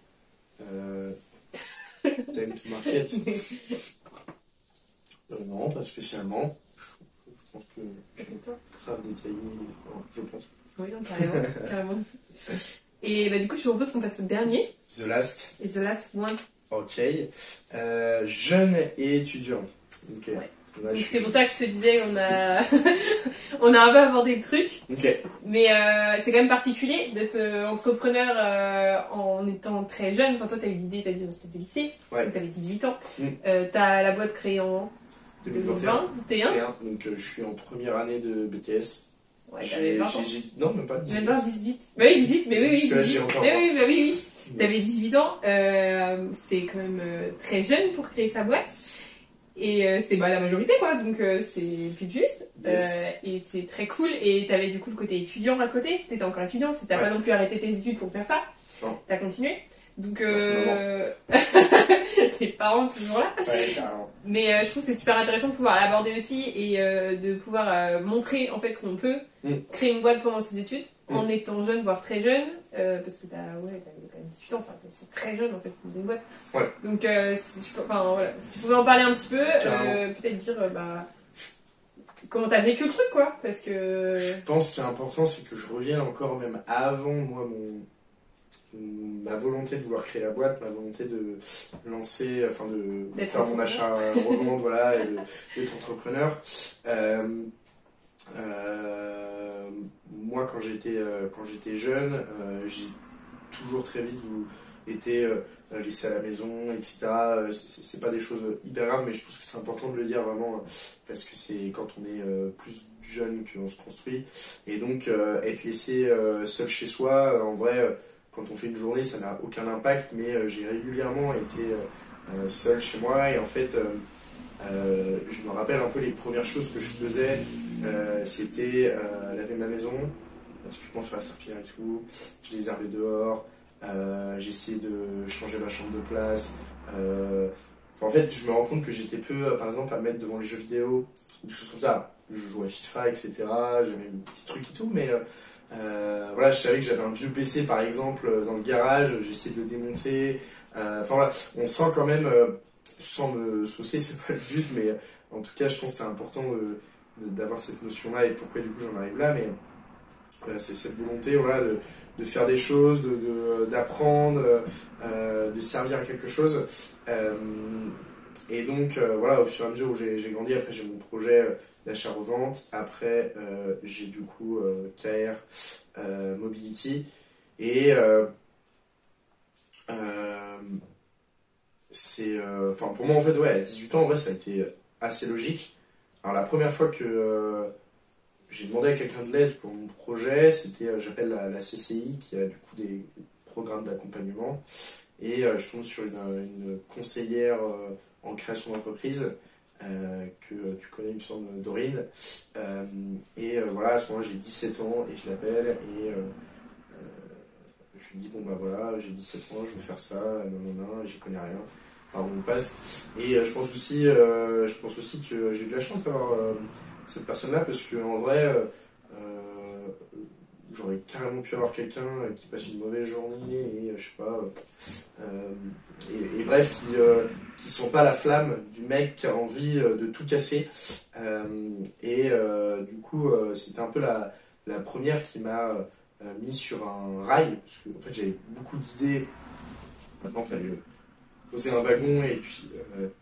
Time to market. Non, pas spécialement. Je pense que je suis grave détaillé, je pense. Oui, non, carrément. Carrément. Et bah, du coup, je te propose qu'on passe au dernier. The Last. Et The Last One. Ok. Jeune et étudiant. Ok. Ouais. Là, Donc c'est pour ça que je te disais, on a, on a un peu abordé le truc. Ok. Mais c'est quand même particulier d'être entrepreneur en étant très jeune. Enfin, toi, t'as eu l'idée, t'as dit dans c'était du lycée. Ouais. Donc t'avais 18 ans. T'as la boîte créée en 2021. Donc je suis en première année de BTS. Ouais, t'avais 20 ans. Non, même pas 18. Même pas 18. Bah oui, 18, mais oui, oui. Parce que là, j'ai encore mais oui, bah oui, oui. T'avais 18 ans. C'est quand même très jeune pour créer sa boîte. Et c'est bah, la majorité, quoi. Donc c'est plus juste. Yes. Et c'est très cool. Et t'avais du coup le côté étudiant à côté. T'étais encore étudiant. T'as pas non plus arrêté tes études pour faire ça. Non. T'as continué. Donc Merci, tes parents toujours là. Ouais, carrément. Mais je trouve que c'est super intéressant de pouvoir l'aborder aussi et de pouvoir montrer en fait qu'on peut créer une boîte pendant ses études en étant jeune, voire très jeune, parce que t'avais quand même 18 ans, enfin c'est très jeune en fait pour une boîte. Ouais. Donc enfin voilà, si tu pouvais en parler un petit peu, peut-être dire bah comment t'as vécu le truc quoi, parce que. Je pense qu'il est important, c'est que je revienne encore même avant moi ma volonté de vouloir créer la boîte, ma volonté de lancer, enfin de faire mon achat revente, voilà, et d'être entrepreneur. Moi, quand j'étais jeune, j'ai toujours très vite été laissé à la maison, etc. C'est pas des choses hyper graves, mais je pense que c'est important de le dire vraiment, parce que c'est quand on est plus jeune qu'on se construit. Et donc, être laissé seul chez soi, en vrai, quand on fait une journée, ça n'a aucun impact, mais j'ai régulièrement été seul chez moi, et en fait, je me rappelle un peu les premières choses que je faisais, c'était laver ma maison, typiquement faire la serpillière et tout, je désherbais dehors, j'essayais de changer ma chambre de place. En fait, je me rends compte que j'étais peu, par exemple, à me mettre devant les jeux vidéo, des choses comme ça. Je jouais à FIFA, etc. J'avais des petits trucs et tout, mais voilà, je savais que j'avais un vieux PC, par exemple, dans le garage, j'essayais de le démonter. Enfin voilà, on sent quand même, sans me saucer, c'est pas le but, mais en tout cas, je pense que c'est important d'avoir cette notion-là et pourquoi du coup j'en arrive là, mais c'est cette volonté, voilà, de faire des choses, d'apprendre, de servir à quelque chose. Et donc, voilà, au fur et à mesure où j'ai grandi, après j'ai mon projet d'achat-revente, après j'ai du coup KR Mobility, et c'est, enfin pour moi en fait, ouais, à 18 ans, en vrai, ça a été assez logique. Alors la première fois que j'ai demandé à quelqu'un de l'aide pour mon projet, c'était, j'appelle la CCI, qui a du coup des programmes d'accompagnement, et je tombe sur une conseillère en création d'entreprise, que tu connais, il me semble, Dorine, et voilà, à ce moment-là, j'ai 17 ans, et je l'appelle, et je lui dis, bon bah voilà, j'ai 17 ans, je veux faire ça, non, j'y connais rien. Alors on passe, et je pense aussi que j'ai eu de la chance d'avoir cette personne-là, parce qu'en vrai, j'aurais carrément pu avoir quelqu'un qui passe une mauvaise journée et je sais pas, et bref, qui sont pas la flamme du mec qui a envie de tout casser, et du coup c'était un peu la première qui m'a mis sur un rail, parce que en fait j'avais beaucoup d'idées. Maintenant il poser un wagon et puis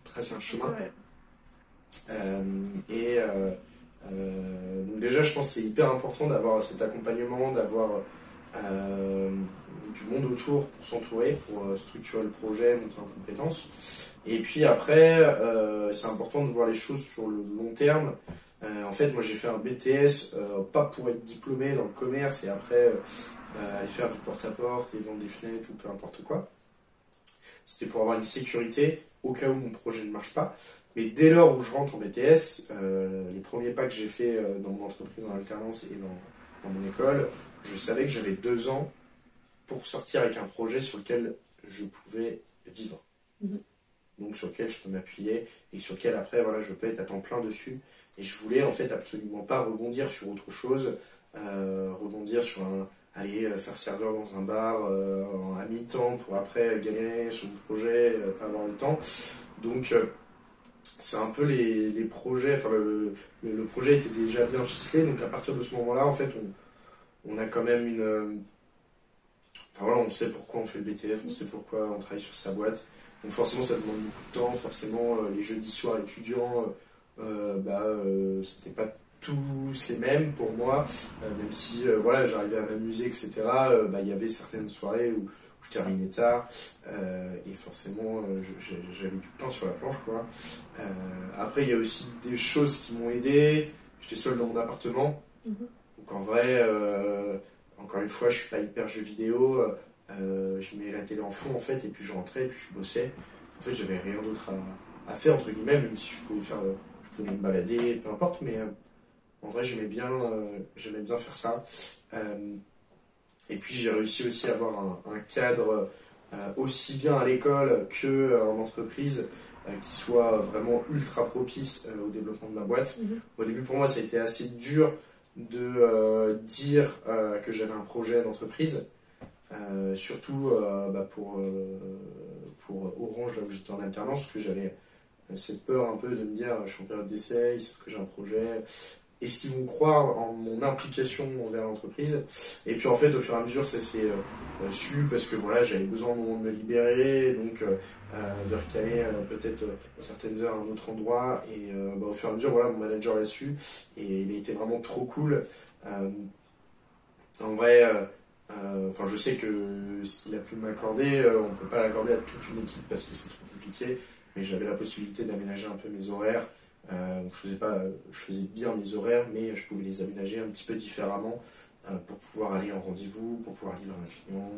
tracer un chemin. Ouais. Donc déjà, je pense que c'est hyper important d'avoir cet accompagnement, d'avoir du monde autour pour s'entourer, pour structurer le projet, monter en compétences. Et puis après, c'est important de voir les choses sur le long terme. En fait, moi j'ai fait un BTS, pas pour être diplômé dans le commerce et après aller faire du porte-à-porte et vendre des fenêtres ou peu importe quoi. C'était pour avoir une sécurité au cas où mon projet ne marche pas. Mais dès lors où je rentre en BTS, les premiers pas que j'ai fait dans mon entreprise en alternance et dans mon école, je savais que j'avais 2 ans pour sortir avec un projet sur lequel je pouvais vivre. Mhm. Donc sur lequel je peux m'appuyer et sur lequel après voilà, je peux être à temps plein dessus. Et je voulais en fait absolument pas rebondir sur autre chose, rebondir sur aller faire serveur dans un bar à mi-temps pour après galérer sur mon projet, pas avoir le temps. Donc c'est un peu les projets, enfin le projet était déjà bien ficelé, donc à partir de ce moment-là, en fait, on a quand même une... Enfin voilà, on sait pourquoi on fait le BTS, on sait pourquoi on travaille sur sa boîte. Donc forcément, ça demande beaucoup de temps, forcément, les jeudis soirs étudiants, c'était pas tous les mêmes pour moi, même si voilà, j'arrivais à m'amuser, etc. Il y avait certaines soirées où je terminais tard et forcément j'avais du pain sur la planche quoi. Après il y a aussi des choses qui m'ont aidé. J'étais seul dans mon appartement, donc en vrai encore une fois je suis pas hyper jeu vidéo, je mets la télé en fond en fait et puis je rentrais et puis je bossais. En fait j'avais rien d'autre à faire entre guillemets, même si je pouvais me balader, peu importe, mais en vrai j'aimais bien faire ça. Et puis j'ai réussi aussi à avoir un cadre aussi bien à l'école qu'en entreprise qui soit vraiment ultra propice au développement de ma boîte. Au début pour moi ça a été assez dur de dire que j'avais un projet d'entreprise, surtout pour Orange là où j'étais en alternance, parce que j'avais cette peur un peu de me dire je suis en période d'essai, ils savent que j'ai un projet. Est-ce qu'ils vont croire en mon implication envers l'entreprise? Et puis en fait, au fur et à mesure, ça s'est su parce que voilà, j'avais besoin de me libérer, donc de recaler peut-être certaines heures à un autre endroit. Et au fur et à mesure, voilà, mon manager l'a su et il a été vraiment trop cool. En vrai, je sais que ce qu'il a pu m'accorder, on ne peut pas l'accorder à toute une équipe parce que c'est trop compliqué, mais j'avais la possibilité d'aménager un peu mes horaires. Je faisais bien mes horaires, mais je pouvais les aménager un petit peu différemment pour pouvoir aller en rendez-vous, pour pouvoir livrer un client,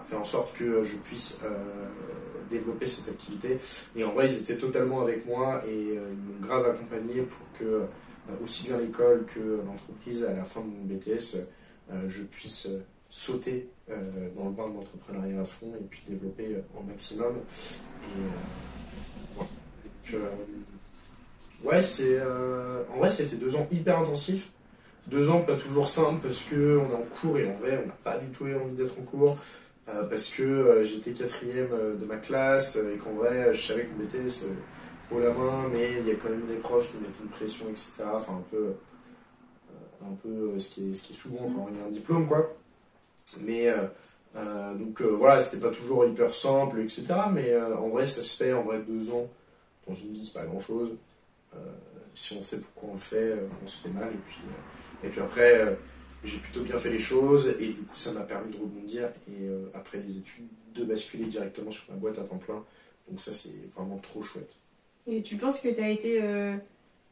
faire en sorte que je puisse développer cette activité. Et en vrai, ils étaient totalement avec moi et ils m'ont grave accompagné pour que, aussi bien l'école que l'entreprise, à la fin de mon BTS, je puisse sauter dans le bain de l'entrepreneuriat à fond et puis développer au maximum. Et voilà. Donc, ouais, en vrai, c'était 2 ans hyper intensifs. 2 ans pas toujours simples parce qu'on est en cours et en vrai, on n'a pas du tout envie d'être en cours. Parce que j'étais 4e de ma classe et qu'en vrai, je savais que le BTS haut la main, mais il y a quand même des profs qui mettent une pression, etc. Enfin, un peu ce qui est souvent quand il y a un diplôme, quoi. Mais voilà, c'était pas toujours hyper simple, etc. Mais en vrai, ça se fait. En vrai, 2 ans dans une vie, c'est pas grand-chose. Si on sait pourquoi on le fait, on se fait mal. Et puis après, j'ai plutôt bien fait les choses et du coup ça m'a permis de rebondir et après les études de basculer directement sur ma boîte à temps plein. Donc ça c'est vraiment trop chouette. Et tu penses que tu as été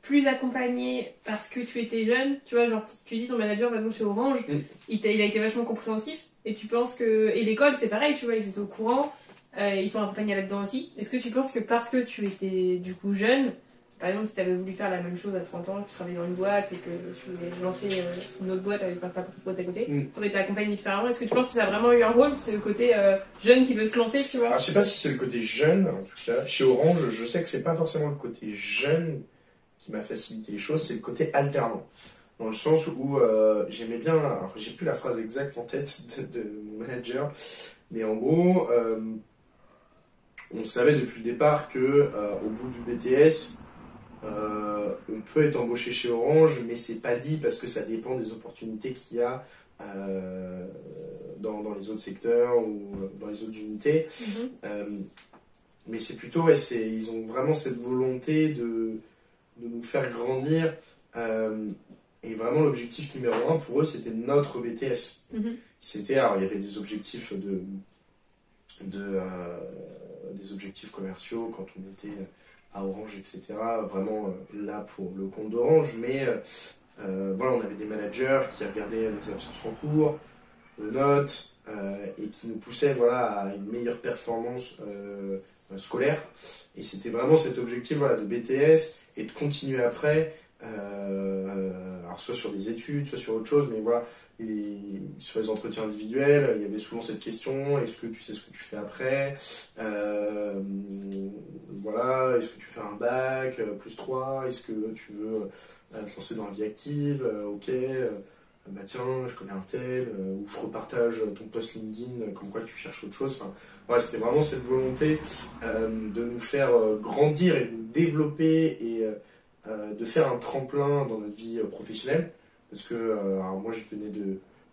plus accompagné parce que tu étais jeune? Tu vois, genre tu dis ton manager par exemple chez Orange, il a été vachement compréhensif et tu penses que... Et l'école c'est pareil, tu vois, ils étaient au courant, ils t'ont accompagné là-dedans aussi. Est-ce que tu penses que parce que tu étais du coup jeune, par exemple, si tu avais voulu faire la même chose à 30 ans, que tu travaillais dans une boîte et que tu voulais lancer une autre boîte avec ta propre boîte à côté, tu aurais été accompagné différemment. Est-ce que tu penses que ça a vraiment eu un rôle? C'est le côté jeune qui veut se lancer, tu vois? Alors, je sais pas si c'est le côté jeune, en tout cas. Chez Orange, je sais que c'est pas forcément le côté jeune qui m'a facilité les choses, c'est le côté alternant. Dans le sens où j'aimais bien, alors j'ai plus la phrase exacte en tête de mon manager, mais en gros, on savait depuis le départ que au bout du BTS, on peut être embauché chez Orange, mais c'est pas dit parce que ça dépend des opportunités qu'il y a dans les autres secteurs ou dans les autres unités. mais c'est plutôt, ouais, ils ont vraiment cette volonté de nous faire grandir. Et vraiment, l'objectif numéro 1 pour eux, c'était notre BTS. Alors, il y avait des objectifs des objectifs commerciaux quand on était à Orange, etc. Vraiment là pour le compte d'Orange, mais voilà, on avait des managers qui regardaient nos absences en cours, nos notes, et qui nous poussaient, voilà, à une meilleure performance scolaire. Et c'était vraiment cet objectif, voilà, de BTS et de continuer après. Alors soit sur des études, soit sur autre chose, mais voilà, sur les entretiens individuels, il y avait souvent cette question, est-ce que tu sais ce que tu fais après, voilà, est-ce que tu fais un bac, +3, est-ce que tu veux te lancer dans la vie active, ok, bah tiens, je connais un tel, ou je repartage ton post LinkedIn, comme quoi tu cherches autre chose. Enfin, voilà, c'était vraiment cette volonté de nous faire grandir et de nous développer et de faire un tremplin dans notre vie professionnelle, parce que alors moi je venais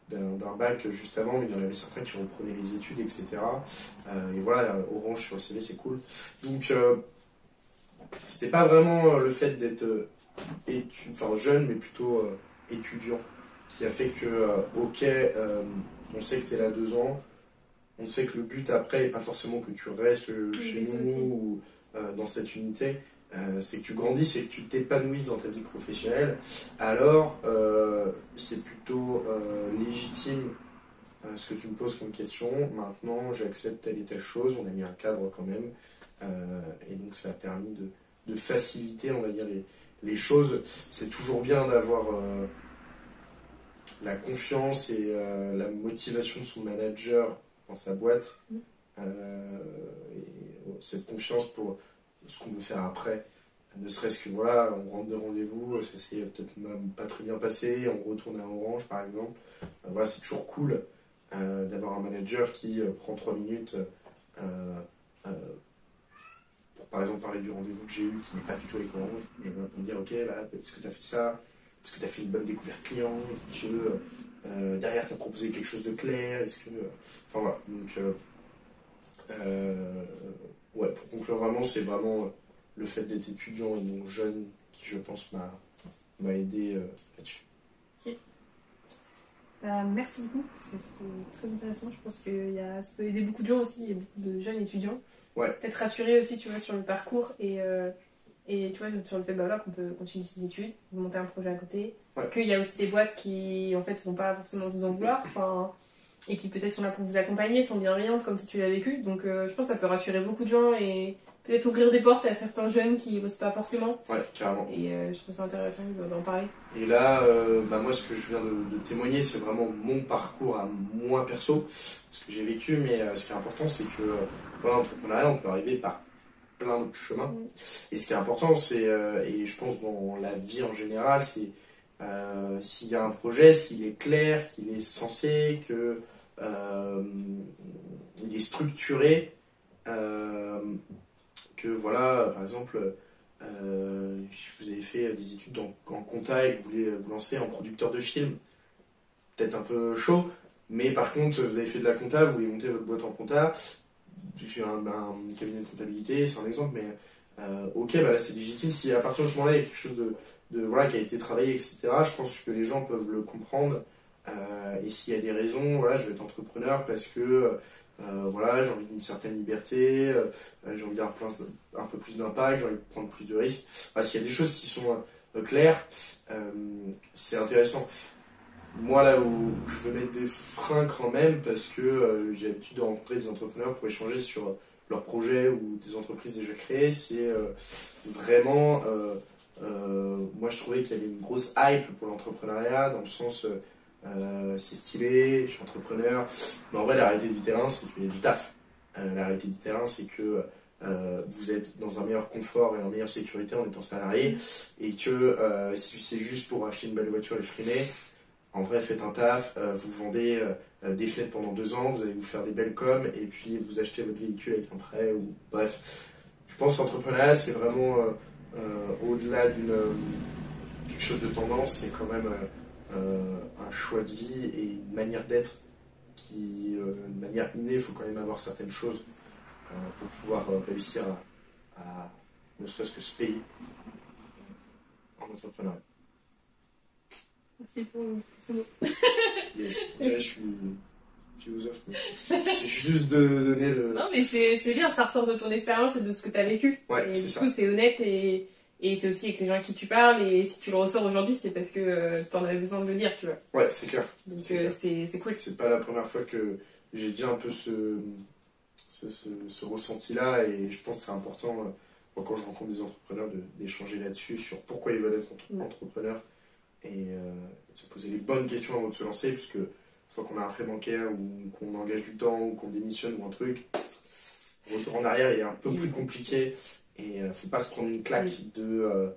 d'un bac juste avant, mais il y en avait certains qui reprenaient les études, etc. Et voilà, Orange sur le CV, c'est cool. Donc c'était pas vraiment le fait d'être jeune, mais plutôt étudiant, qui a fait que, ok, on sait que tu es là 2 ans, on sait que le but après n'est pas forcément que tu restes chez nous ou dans cette unité, c'est que tu grandisses et que tu t'épanouisses dans ta vie professionnelle. Alors, c'est plutôt légitime ce que tu me poses comme question. Maintenant, j'accepte telle et telle chose, on a mis un cadre quand même, et donc ça a permis de faciliter, on va dire, les choses. C'est toujours bien d'avoir la confiance et la motivation de son manager dans sa boîte, et cette confiance pour ce qu'on veut faire après, ne serait-ce que voilà, on rentre de rendez-vous, ça s'est peut-être même pas très bien passé, on retourne à Orange par exemple, voilà, c'est toujours cool d'avoir un manager qui prend 3 minutes pour par exemple parler du rendez-vous que j'ai eu qui n'est pas du tout avec Orange, et voilà, pour me dire ok, bah, est-ce que tu as fait ça, est-ce que tu as fait une bonne découverte client, est-ce que derrière tu as proposé quelque chose de clair, est-ce que enfin voilà, donc ouais, pour conclure vraiment, c'est vraiment le fait d'être étudiant et non jeune qui, je pense, m'a aidé là-dessus. Ok. Merci beaucoup, parce que c'était très intéressant. Je pense que ça peut aider beaucoup de gens aussi, et beaucoup de jeunes étudiants. Ouais. Peut-être rassurer aussi, tu vois, sur le parcours et tu vois, sur le fait bah, là, qu'on peut continuer ses études, monter un projet à côté. Ouais. Qu'il y a aussi des boîtes qui, en fait, ne vont pas forcément vous en vouloir. Et qui peut-être sont là pour vous accompagner, sont bienveillantes comme tu l'as vécu. Donc je pense que ça peut rassurer beaucoup de gens et peut-être ouvrir des portes à certains jeunes qui n'osent pas forcément. Ouais, carrément. Et je trouve ça intéressant d'en parler. Et là, bah moi, ce que je viens de témoigner, c'est vraiment mon parcours à moi perso, ce que j'ai vécu, mais ce qui est important, c'est que voilà, l'entrepreneuriat, on peut arriver par plein d'autres chemins. Et ce qui est important, c'est, et je pense dans la vie en général, c'est s'il y a un projet, s'il est clair, qu'il est sensé, que il est structuré, que voilà, par exemple, vous avez fait des études en compta et que vous voulez vous lancer en producteur de film, peut-être un peu chaud, mais par contre, vous avez fait de la compta, vous voulez monter votre boîte en compta, j'ai fait un cabinet de comptabilité, c'est un exemple, mais ok, bah là c'est légitime, si à partir de ce moment-là il y a quelque chose voilà, qui a été travaillé, etc., je pense que les gens peuvent le comprendre. Et s'il y a des raisons, voilà, je vais être entrepreneur parce que voilà, j'ai envie d'une certaine liberté, j'ai envie d'avoir un peu plus d'impact, j'ai envie de prendre plus de risques. Enfin, s'il y a des choses qui sont claires, c'est intéressant. Moi, là où je veux mettre des freins quand même, parce que j'ai l'habitude de rencontrer des entrepreneurs pour échanger sur leurs projets ou des entreprises déjà créées, c'est vraiment... moi, je trouvais qu'il y avait une grosse hype pour l'entrepreneuriat, dans le sens... c'est stylé, je suis entrepreneur, mais en vrai la réalité du terrain c'est qu'il y a du taf. La réalité du terrain c'est que vous êtes dans un meilleur confort et en meilleure sécurité en étant salarié, et que si c'est juste pour acheter une belle voiture et frimer, en vrai faites un taf, vous vendez des fenêtres pendant 2 ans, vous allez vous faire des belles coms et puis vous achetez votre véhicule avec un prêt, ou bref. Je pense que l'entrepreneuriat c'est vraiment au-delà d'une quelque chose de tendance, c'est quand même un choix de vie et une manière d'être qui, de manière innée, il faut quand même avoir certaines choses pour pouvoir réussir à ne serait-ce que se payer en entrepreneuriat. Merci pour ce mot. Yes. Déjà, je suis philosophe. C'est juste de donner le... Non, mais c'est bien, ça ressort de ton expérience et de ce que tu as vécu. Ouais, et c'est du ça. coup, c'est honnête et c'est aussi avec les gens à qui tu parles. Et si tu le ressors aujourd'hui, c'est parce que tu en avais besoin de le dire, tu vois. Ouais, c'est clair. Donc, clair. c'est cool. C'est pas la première fois que j'ai dit un peu ce ressenti-là, et je pense que c'est important, moi, quand je rencontre des entrepreneurs, d'échanger là-dessus, sur pourquoi ils veulent être entrepreneurs, et de se poser les bonnes questions avant de se lancer, puisque une fois qu'on a un prêt bancaire, ou qu'on engage du temps, ou qu'on démissionne, ou un truc, le retour en arrière est un peu plus compliqué, et faut pas se prendre une claque de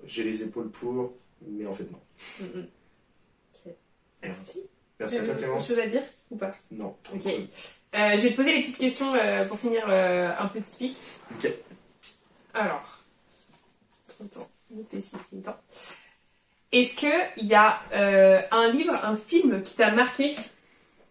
j'ai les épaules pour, mais en fait non. Okay. Merci. Merci à toi, Clémence. Chose à dire ou pas? Non. Ok. Je vais te poser les petites questions pour finir un peu typiques. Ok. Alors, est-ce qu'il y a un livre, un film qui t'a marqué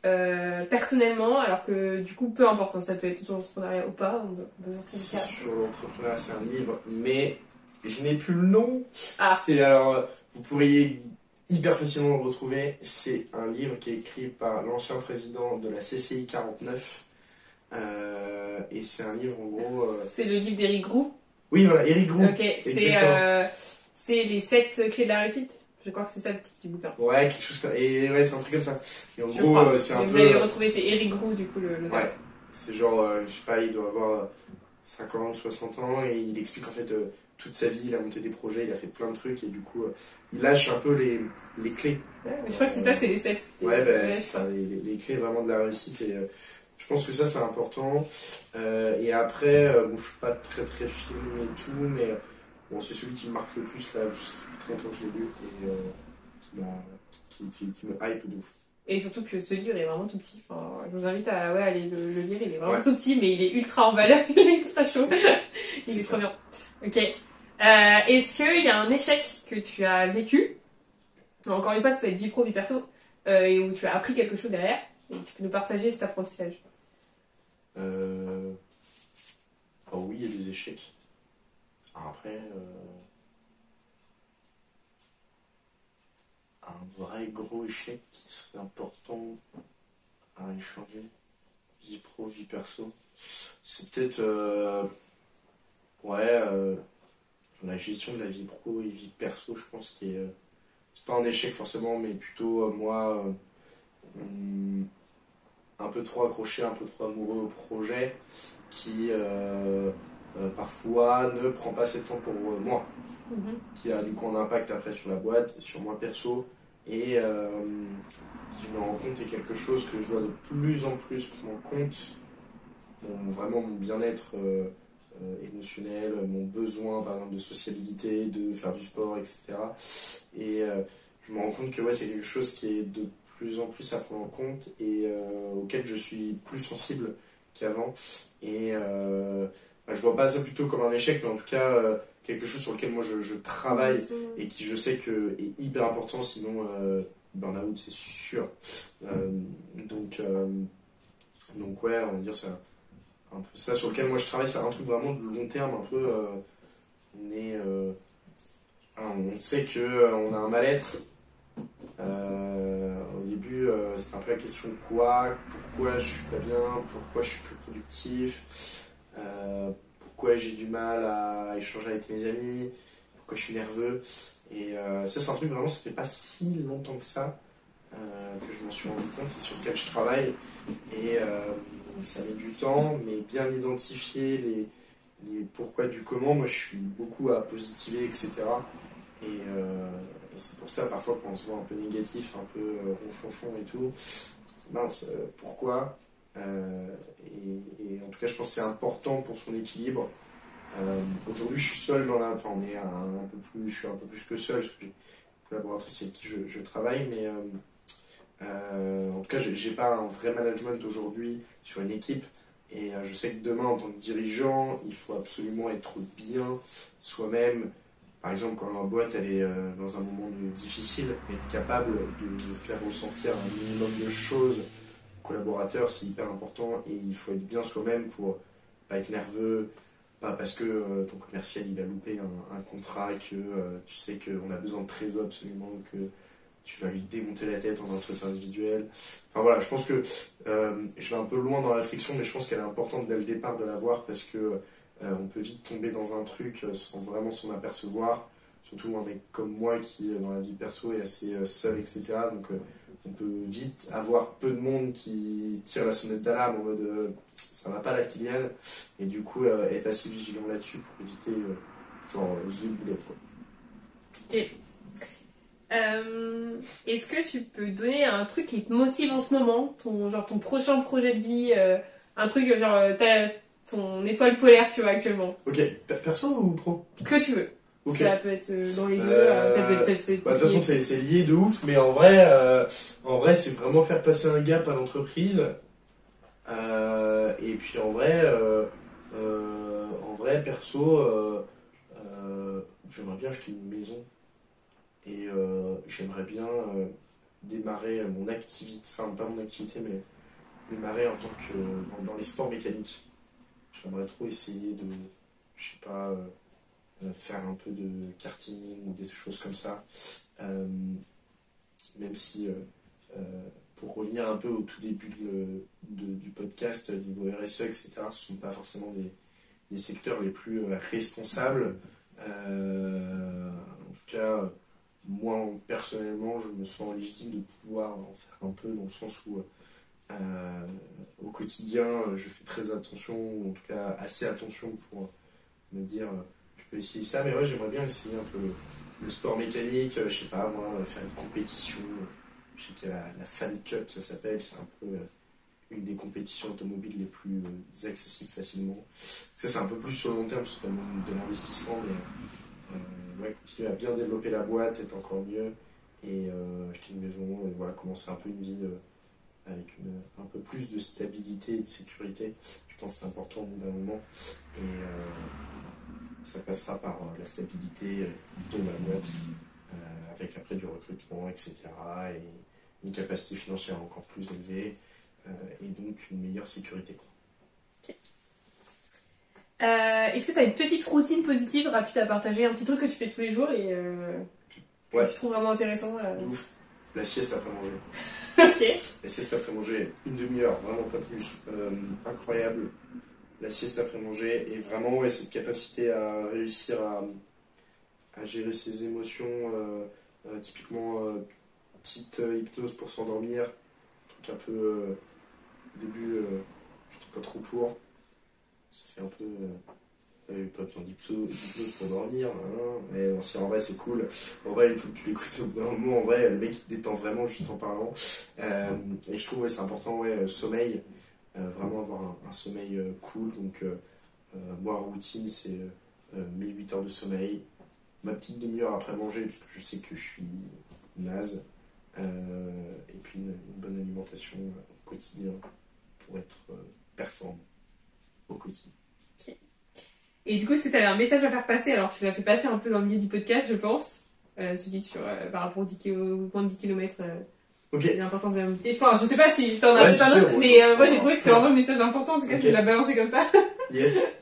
personnellement, alors que du coup, peu importe, hein, ça peut être sur l'entrepreneuriat ou pas, on peut sortir du cadre. Sur l'entrepreneuriat, c'est un livre, mais je n'ai plus le nom. Ah. C'est alors, vous pourriez hyper facilement le retrouver. C'est un livre qui est écrit par l'ancien président de la CCI 49. Et c'est un livre, en gros... C'est le livre d'Éric Roux. Oui, voilà, Éric Roux. Ok, c'est les 7 clés de la réussite. Je crois que c'est ça le titre du bouquin. Ouais, quelque chose comme... Et ouais, c'est un truc comme ça. Et en Je gros, crois. c'est un peu... Vous allez le retrouver, c'est Éric Roux, du coup, le Ouais, c'est genre, je sais pas, il doit avoir 50, 60 ans, et il explique en fait toute sa vie, il a monté des projets, il a fait plein de trucs, et du coup, il lâche un peu les clés. Ouais, mais je crois que c'est ça, c'est les 7. Ouais, bah, c'est ça, les clés vraiment de la réussite, et je pense que ça, c'est important. Et après, bon, je suis pas très très film et tout, mais bon, c'est celui qui me marque le plus, là, ça fait très longtemps que je l'ai lu, et qui me hype de ouf. Et surtout que ce livre est vraiment tout petit. Enfin, je vous invite à aller le lire. Il est vraiment Ouais. tout petit, mais il est ultra en valeur. Il est ultra chaud. Il est trop bien. Ok. Est-ce qu'il y a un échec que tu as vécu? Encore une fois, ça peut être vie pro, vie perso. Et où tu as appris quelque chose derrière. Et tu peux nous partager cet apprentissage. Oh oui, il y a des échecs. Après... un vrai gros échec qui serait important à échanger, vie pro, vie perso, c'est peut-être la gestion de la vie pro et vie perso, je pense qui est c'est pas un échec forcément, mais plutôt moi un peu trop accroché, un peu trop amoureux au projet qui parfois ne prend pas assez de temps pour moi, qui a du coup un impact après sur la boîte, sur moi perso, et qui je me rends compte est quelque chose que je dois de plus en plus prendre en compte, vraiment mon bien-être émotionnel, mon besoin par exemple de sociabilité, de faire du sport, etc. Et je me rends compte que ouais, c'est quelque chose qui est de plus en plus à prendre en compte, et auquel je suis plus sensible qu'avant, et je vois pas ça plutôt comme un échec, mais en tout cas quelque chose sur lequel moi je travaille, et qui je sais que est hyper important, sinon burn-out c'est sûr. Donc ouais, on va dire c'est un peu ça sur lequel moi je travaille, c'est un truc vraiment de long terme, un peu on sait que on a un mal-être. Au début, c'était un peu la question pourquoi je suis pas bien, pourquoi je suis plus productif, pourquoi j'ai du mal à échanger avec mes amis, pourquoi je suis nerveux. Et ça, c'est un truc vraiment, ça fait pas si longtemps que ça que je m'en suis rendu compte et sur lequel je travaille. Et ça met du temps, mais bien identifier les pourquoi du comment. Moi, je suis beaucoup à positiver, etc. Et c'est pour ça, parfois, quand on se voit un peu négatif, un peu ronchonchon et tout, mince, pourquoi et en tout cas, je pense que c'est important pour son équilibre. Aujourd'hui, je suis seul dans la... Enfin, je suis un peu plus que seul, parce que j'ai une collaboratrice avec qui je travaille, mais en tout cas, j'ai pas un vrai management aujourd'hui sur une équipe. Et je sais que demain, en tant que dirigeant, il faut absolument être bien soi-même. Par exemple, quand la boîte elle est dans un moment difficile, être capable de faire ressentir un minimum de choses collaborateur, c'est hyper important et il faut être bien soi-même pour pas être nerveux, pas parce que ton commercial il a loupé un contrat, que tu sais qu'on a besoin de trésor absolument, que tu vas lui démonter la tête en entretien individuel. Enfin voilà, je pense que je vais un peu loin dans la réflexion, mais je pense qu'elle est importante dès le départ de l'avoir parce que on peut vite tomber dans un truc sans vraiment s'en apercevoir. Surtout un mec comme moi qui, dans la vie perso, est assez seul, etc. Donc on peut vite avoir peu de monde qui tire la sonnette d'alarme en mode ça va pas la Kylian. Et du coup, être assez vigilant là-dessus pour éviter genre the bullet, quoi. Ok. Est-ce que tu peux donner un truc qui te motive en ce moment, ton prochain projet de vie, un truc genre t'as ton étoile polaire, tu vois, actuellement? Ok, perso ou pro? Que tu veux. Okay. Ça peut être dans les deux, ça peut être... De toute façon, c'est lié de ouf, mais en vrai c'est vraiment faire passer un gap à l'entreprise. Et puis en vrai, perso, j'aimerais bien acheter une maison. Et j'aimerais bien démarrer mon activité, enfin pas mon activité, mais démarrer en tant que dans les sports mécaniques. J'aimerais trop essayer de, je sais pas, faire un peu de karting ou des choses comme ça. Même si, pour revenir un peu au tout début du podcast, niveau RSE, etc., ce ne sont pas forcément des secteurs les plus responsables. En tout cas, moi, personnellement, je me sens légitime de pouvoir en faire un peu, dans le sens où, au quotidien, je fais très attention, ou en tout cas assez attention pour me dire, je peux essayer ça, mais ouais, j'aimerais bien essayer un peu le sport mécanique, je sais pas, moi, faire une compétition. Je sais qu'il y a la Fan Cup, ça s'appelle, c'est un peu une des compétitions automobiles les plus accessibles facilement. Ça, c'est un peu plus sur le long terme, c'est pas de l'investissement, mais ouais, continuer à bien développer la boîte, être encore mieux, et acheter une maison, et voilà, commencer un peu une vie avec un peu plus de stabilité et de sécurité. Je pense que c'est important au bout d'un moment, et ça passera par la stabilité de ma boîte, avec après du recrutement, etc., et une capacité financière encore plus élevée, et donc une meilleure sécurité. Okay. Est-ce que tu as une petite routine positive rapide à partager, un petit truc que tu fais tous les jours et que tu trouves vraiment intéressant Ouf. La sieste après manger. Ok. La sieste après manger, une demi-heure, vraiment pas plus. Incroyable. La sieste après manger, et vraiment ouais, cette capacité à réussir à gérer ses émotions, typiquement petite hypnose pour s'endormir, un truc un peu au début j'étais pas trop pour, ça fait un peu pas besoin d'hypnose pour dormir, hein, mais bon, si en vrai c'est cool, en vrai il faut que tu l'écoutes au bout d'un moment, en vrai le mec il te détend vraiment juste en parlant, et je trouve ouais, c'est important, ouais, sommeil, vraiment avoir un sommeil cool, donc moi routine c'est mes 8 heures de sommeil, ma petite demi-heure après manger, parce que je sais que je suis naze, et puis une bonne alimentation au quotidien pour être performant au quotidien. Okay. Et du coup, est-ce que tu avais un message à faire passer? Alors, tu l'as fait passer un peu dans le milieu du podcast, je pense, celui sur, par rapport au point de 10 km, okay. L'importance de la mobilité. Je sais pas si t'en as fait un autre, mais moi j'ai trouvé que c'est vraiment le message important, en tout cas, okay. Je l'ai balancé comme ça. Yes.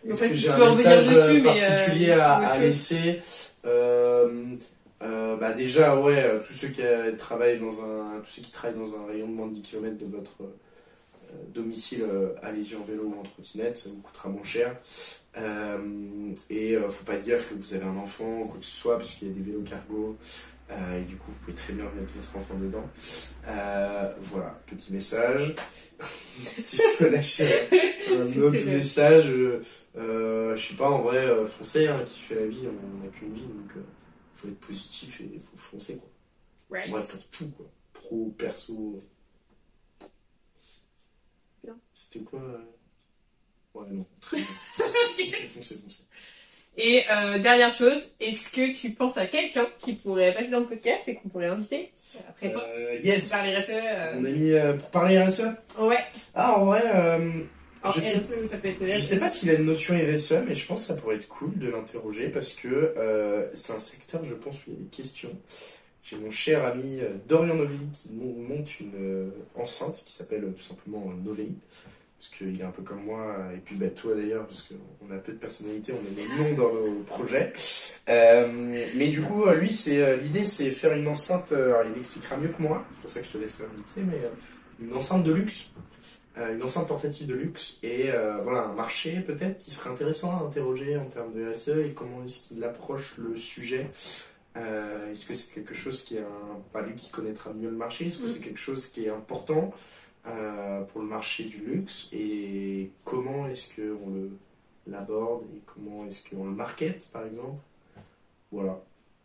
Est-ce que si j'ai un message dessus, particulier à laisser? Bah déjà, ouais, tous ceux qui travaillent dans un rayon de moins de 10 km de votre domicile, allez-y en vélo ou en trottinette, ça vous coûtera moins cher. Et faut pas dire que vous avez un enfant ou quoi que ce soit, parce qu'il y a des vélos cargo, et du coup vous pouvez très bien mettre votre enfant dedans. Voilà, petit message. Si je peux lâcher un autre message, je sais pas, en vrai, foncez, hein, qui fait la vie, on n'a qu'une vie, donc faut être positif et faut foncer, quoi. Right. Ouais, pour tout, quoi. Pro, perso. Bien. C'était quoi Ouais, non. Très bien. Foncez. Et dernière chose, est-ce que tu penses à quelqu'un qui pourrait passer dans le podcast et qu'on pourrait inviter après toi? Yes. Pour parler RSE. On a mis pour parler RSE. Ouais. Ah, en vrai. Je sais pas s'il a une notion RSE, mais je pense que ça pourrait être cool de l'interroger parce que c'est un secteur, je pense, où il y a des questions. j'ai mon cher ami Dorian Novelli qui monte une enceinte qui s'appelle tout simplement Novelli. Parce qu'il est un peu comme moi, et puis toi d'ailleurs, parce qu'on a peu de personnalité, on est des noms dans nos projets. Mais du coup, lui, l'idée, c'est faire une enceinte, alors il expliquera mieux que moi, c'est pour ça que je te laisse l'inviter, mais une enceinte de luxe, une enceinte portative de luxe, et voilà, un marché peut-être qui serait intéressant à interroger en termes de RSE, et comment est-ce qu'il approche le sujet. Est-ce que c'est quelque chose qui est pas lui qui connaîtra mieux le marché, est-ce que c'est quelque chose qui est important pour le marché du luxe, et comment est-ce qu'on l'aborde et comment est-ce qu'on le market par exemple. Voilà.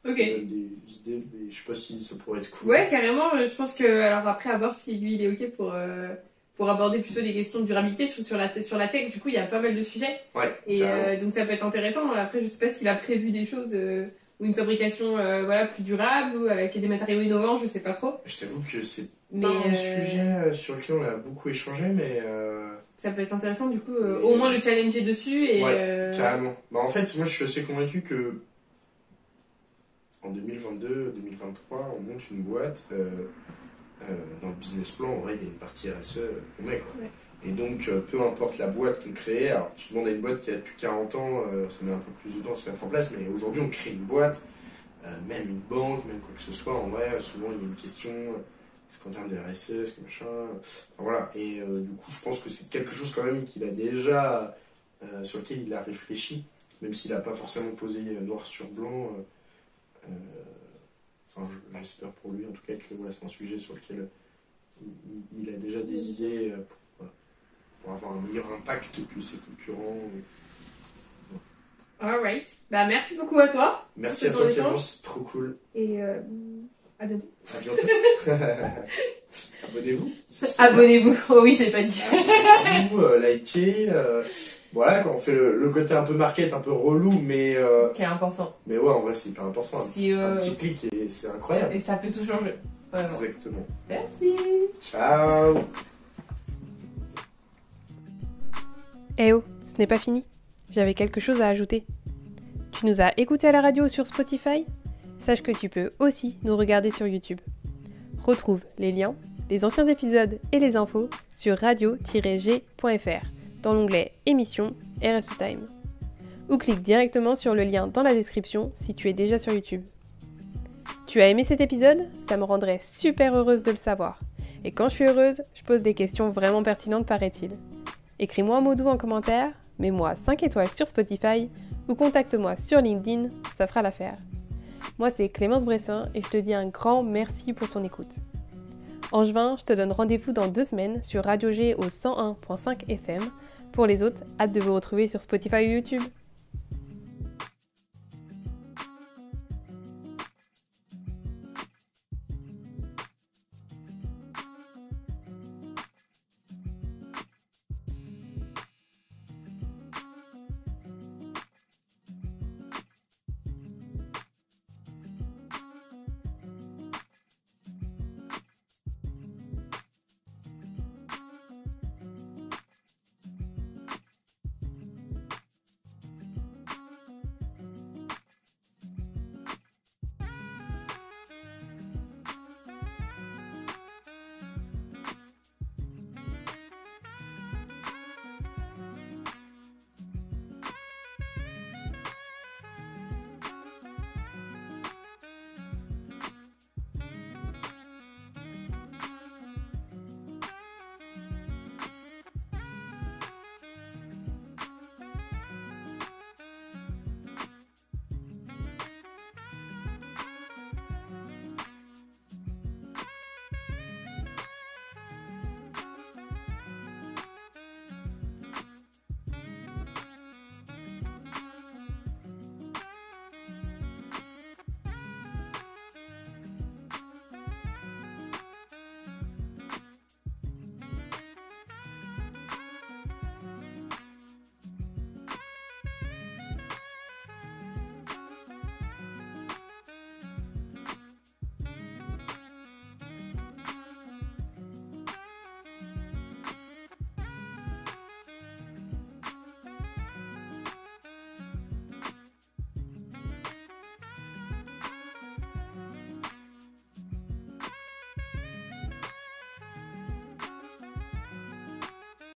Ok. Des idées, mais je sais pas si ça pourrait être cool. Ouais, carrément. Je pense que, alors après, à voir si lui il est ok pour aborder plutôt des questions de durabilité sur la tech. Du coup, il y a pas mal de sujets. Ouais. Et donc ça peut être intéressant. Après, je sais pas s'il a prévu des choses ou une fabrication voilà, plus durable ou avec des matériaux innovants, je sais pas trop. Je t'avoue que c'est pas un sujet sur lequel on a beaucoup échangé, mais ça peut être intéressant du coup, au moins le challenger dessus. Et, ouais, carrément. Bah, en fait, moi je suis assez convaincu que en 2022-2023, on monte une boîte. Dans le business plan, en vrai, il y a une partie RSE qu'on met, quoi. Ouais. Et donc, peu importe la boîte qu'on crée, alors tu demandes à une boîte qui a depuis 40 ans, ça met un peu plus de temps à se mettre en place, mais aujourd'hui on crée une boîte, même une banque, même quoi que ce soit, en vrai, souvent il y a une question, est-ce qu'en termes de RSE, est-ce que machin, enfin, voilà. Et du coup, je pense que c'est quelque chose quand même qu'il a déjà, sur lequel il a réfléchi, même s'il n'a pas forcément posé noir sur blanc. Enfin, j'espère pour lui en tout cas que voilà, c'est un sujet sur lequel il a déjà des idées pour avoir un meilleur impact que ses concurrents. Alright. Bah, merci beaucoup à toi. Merci à toi Clémence, trop cool. Et à bientôt. À bientôt. Abonnez-vous. Abonnez-vous. Oh oui, je l'ai pas dit. Abonnez-vous, likez. Voilà, quand on fait le côté un peu market, un peu relou, mais qui est important. Mais ouais, en vrai, c'est hyper important. Un petit clic et c'est incroyable. Et ça peut tout changer. Vraiment. Exactement. Merci. Ciao. Eh oh, ce n'est pas fini. J'avais quelque chose à ajouter. Tu nous as écoutés à la radio sur Spotify ? Sache que tu peux aussi nous regarder sur YouTube. Retrouve les liens, les anciens épisodes et les infos sur radio-g.fr dans l'onglet Émissions RSE Time. Ou clique directement sur le lien dans la description si tu es déjà sur YouTube. Tu as aimé cet épisode ? Ça me rendrait super heureuse de le savoir. Et quand je suis heureuse, je pose des questions vraiment pertinentes paraît-il. Écris-moi un mot doux en commentaire, mets-moi 5 étoiles sur Spotify ou contacte-moi sur LinkedIn, ça fera l'affaire. Moi c'est Clémence Bressin et je te dis un grand merci pour ton écoute. Angevin, je te donne rendez-vous dans 2 semaines sur Radio G au 101.5 FM. Pour les autres, hâte de vous retrouver sur Spotify ou YouTube.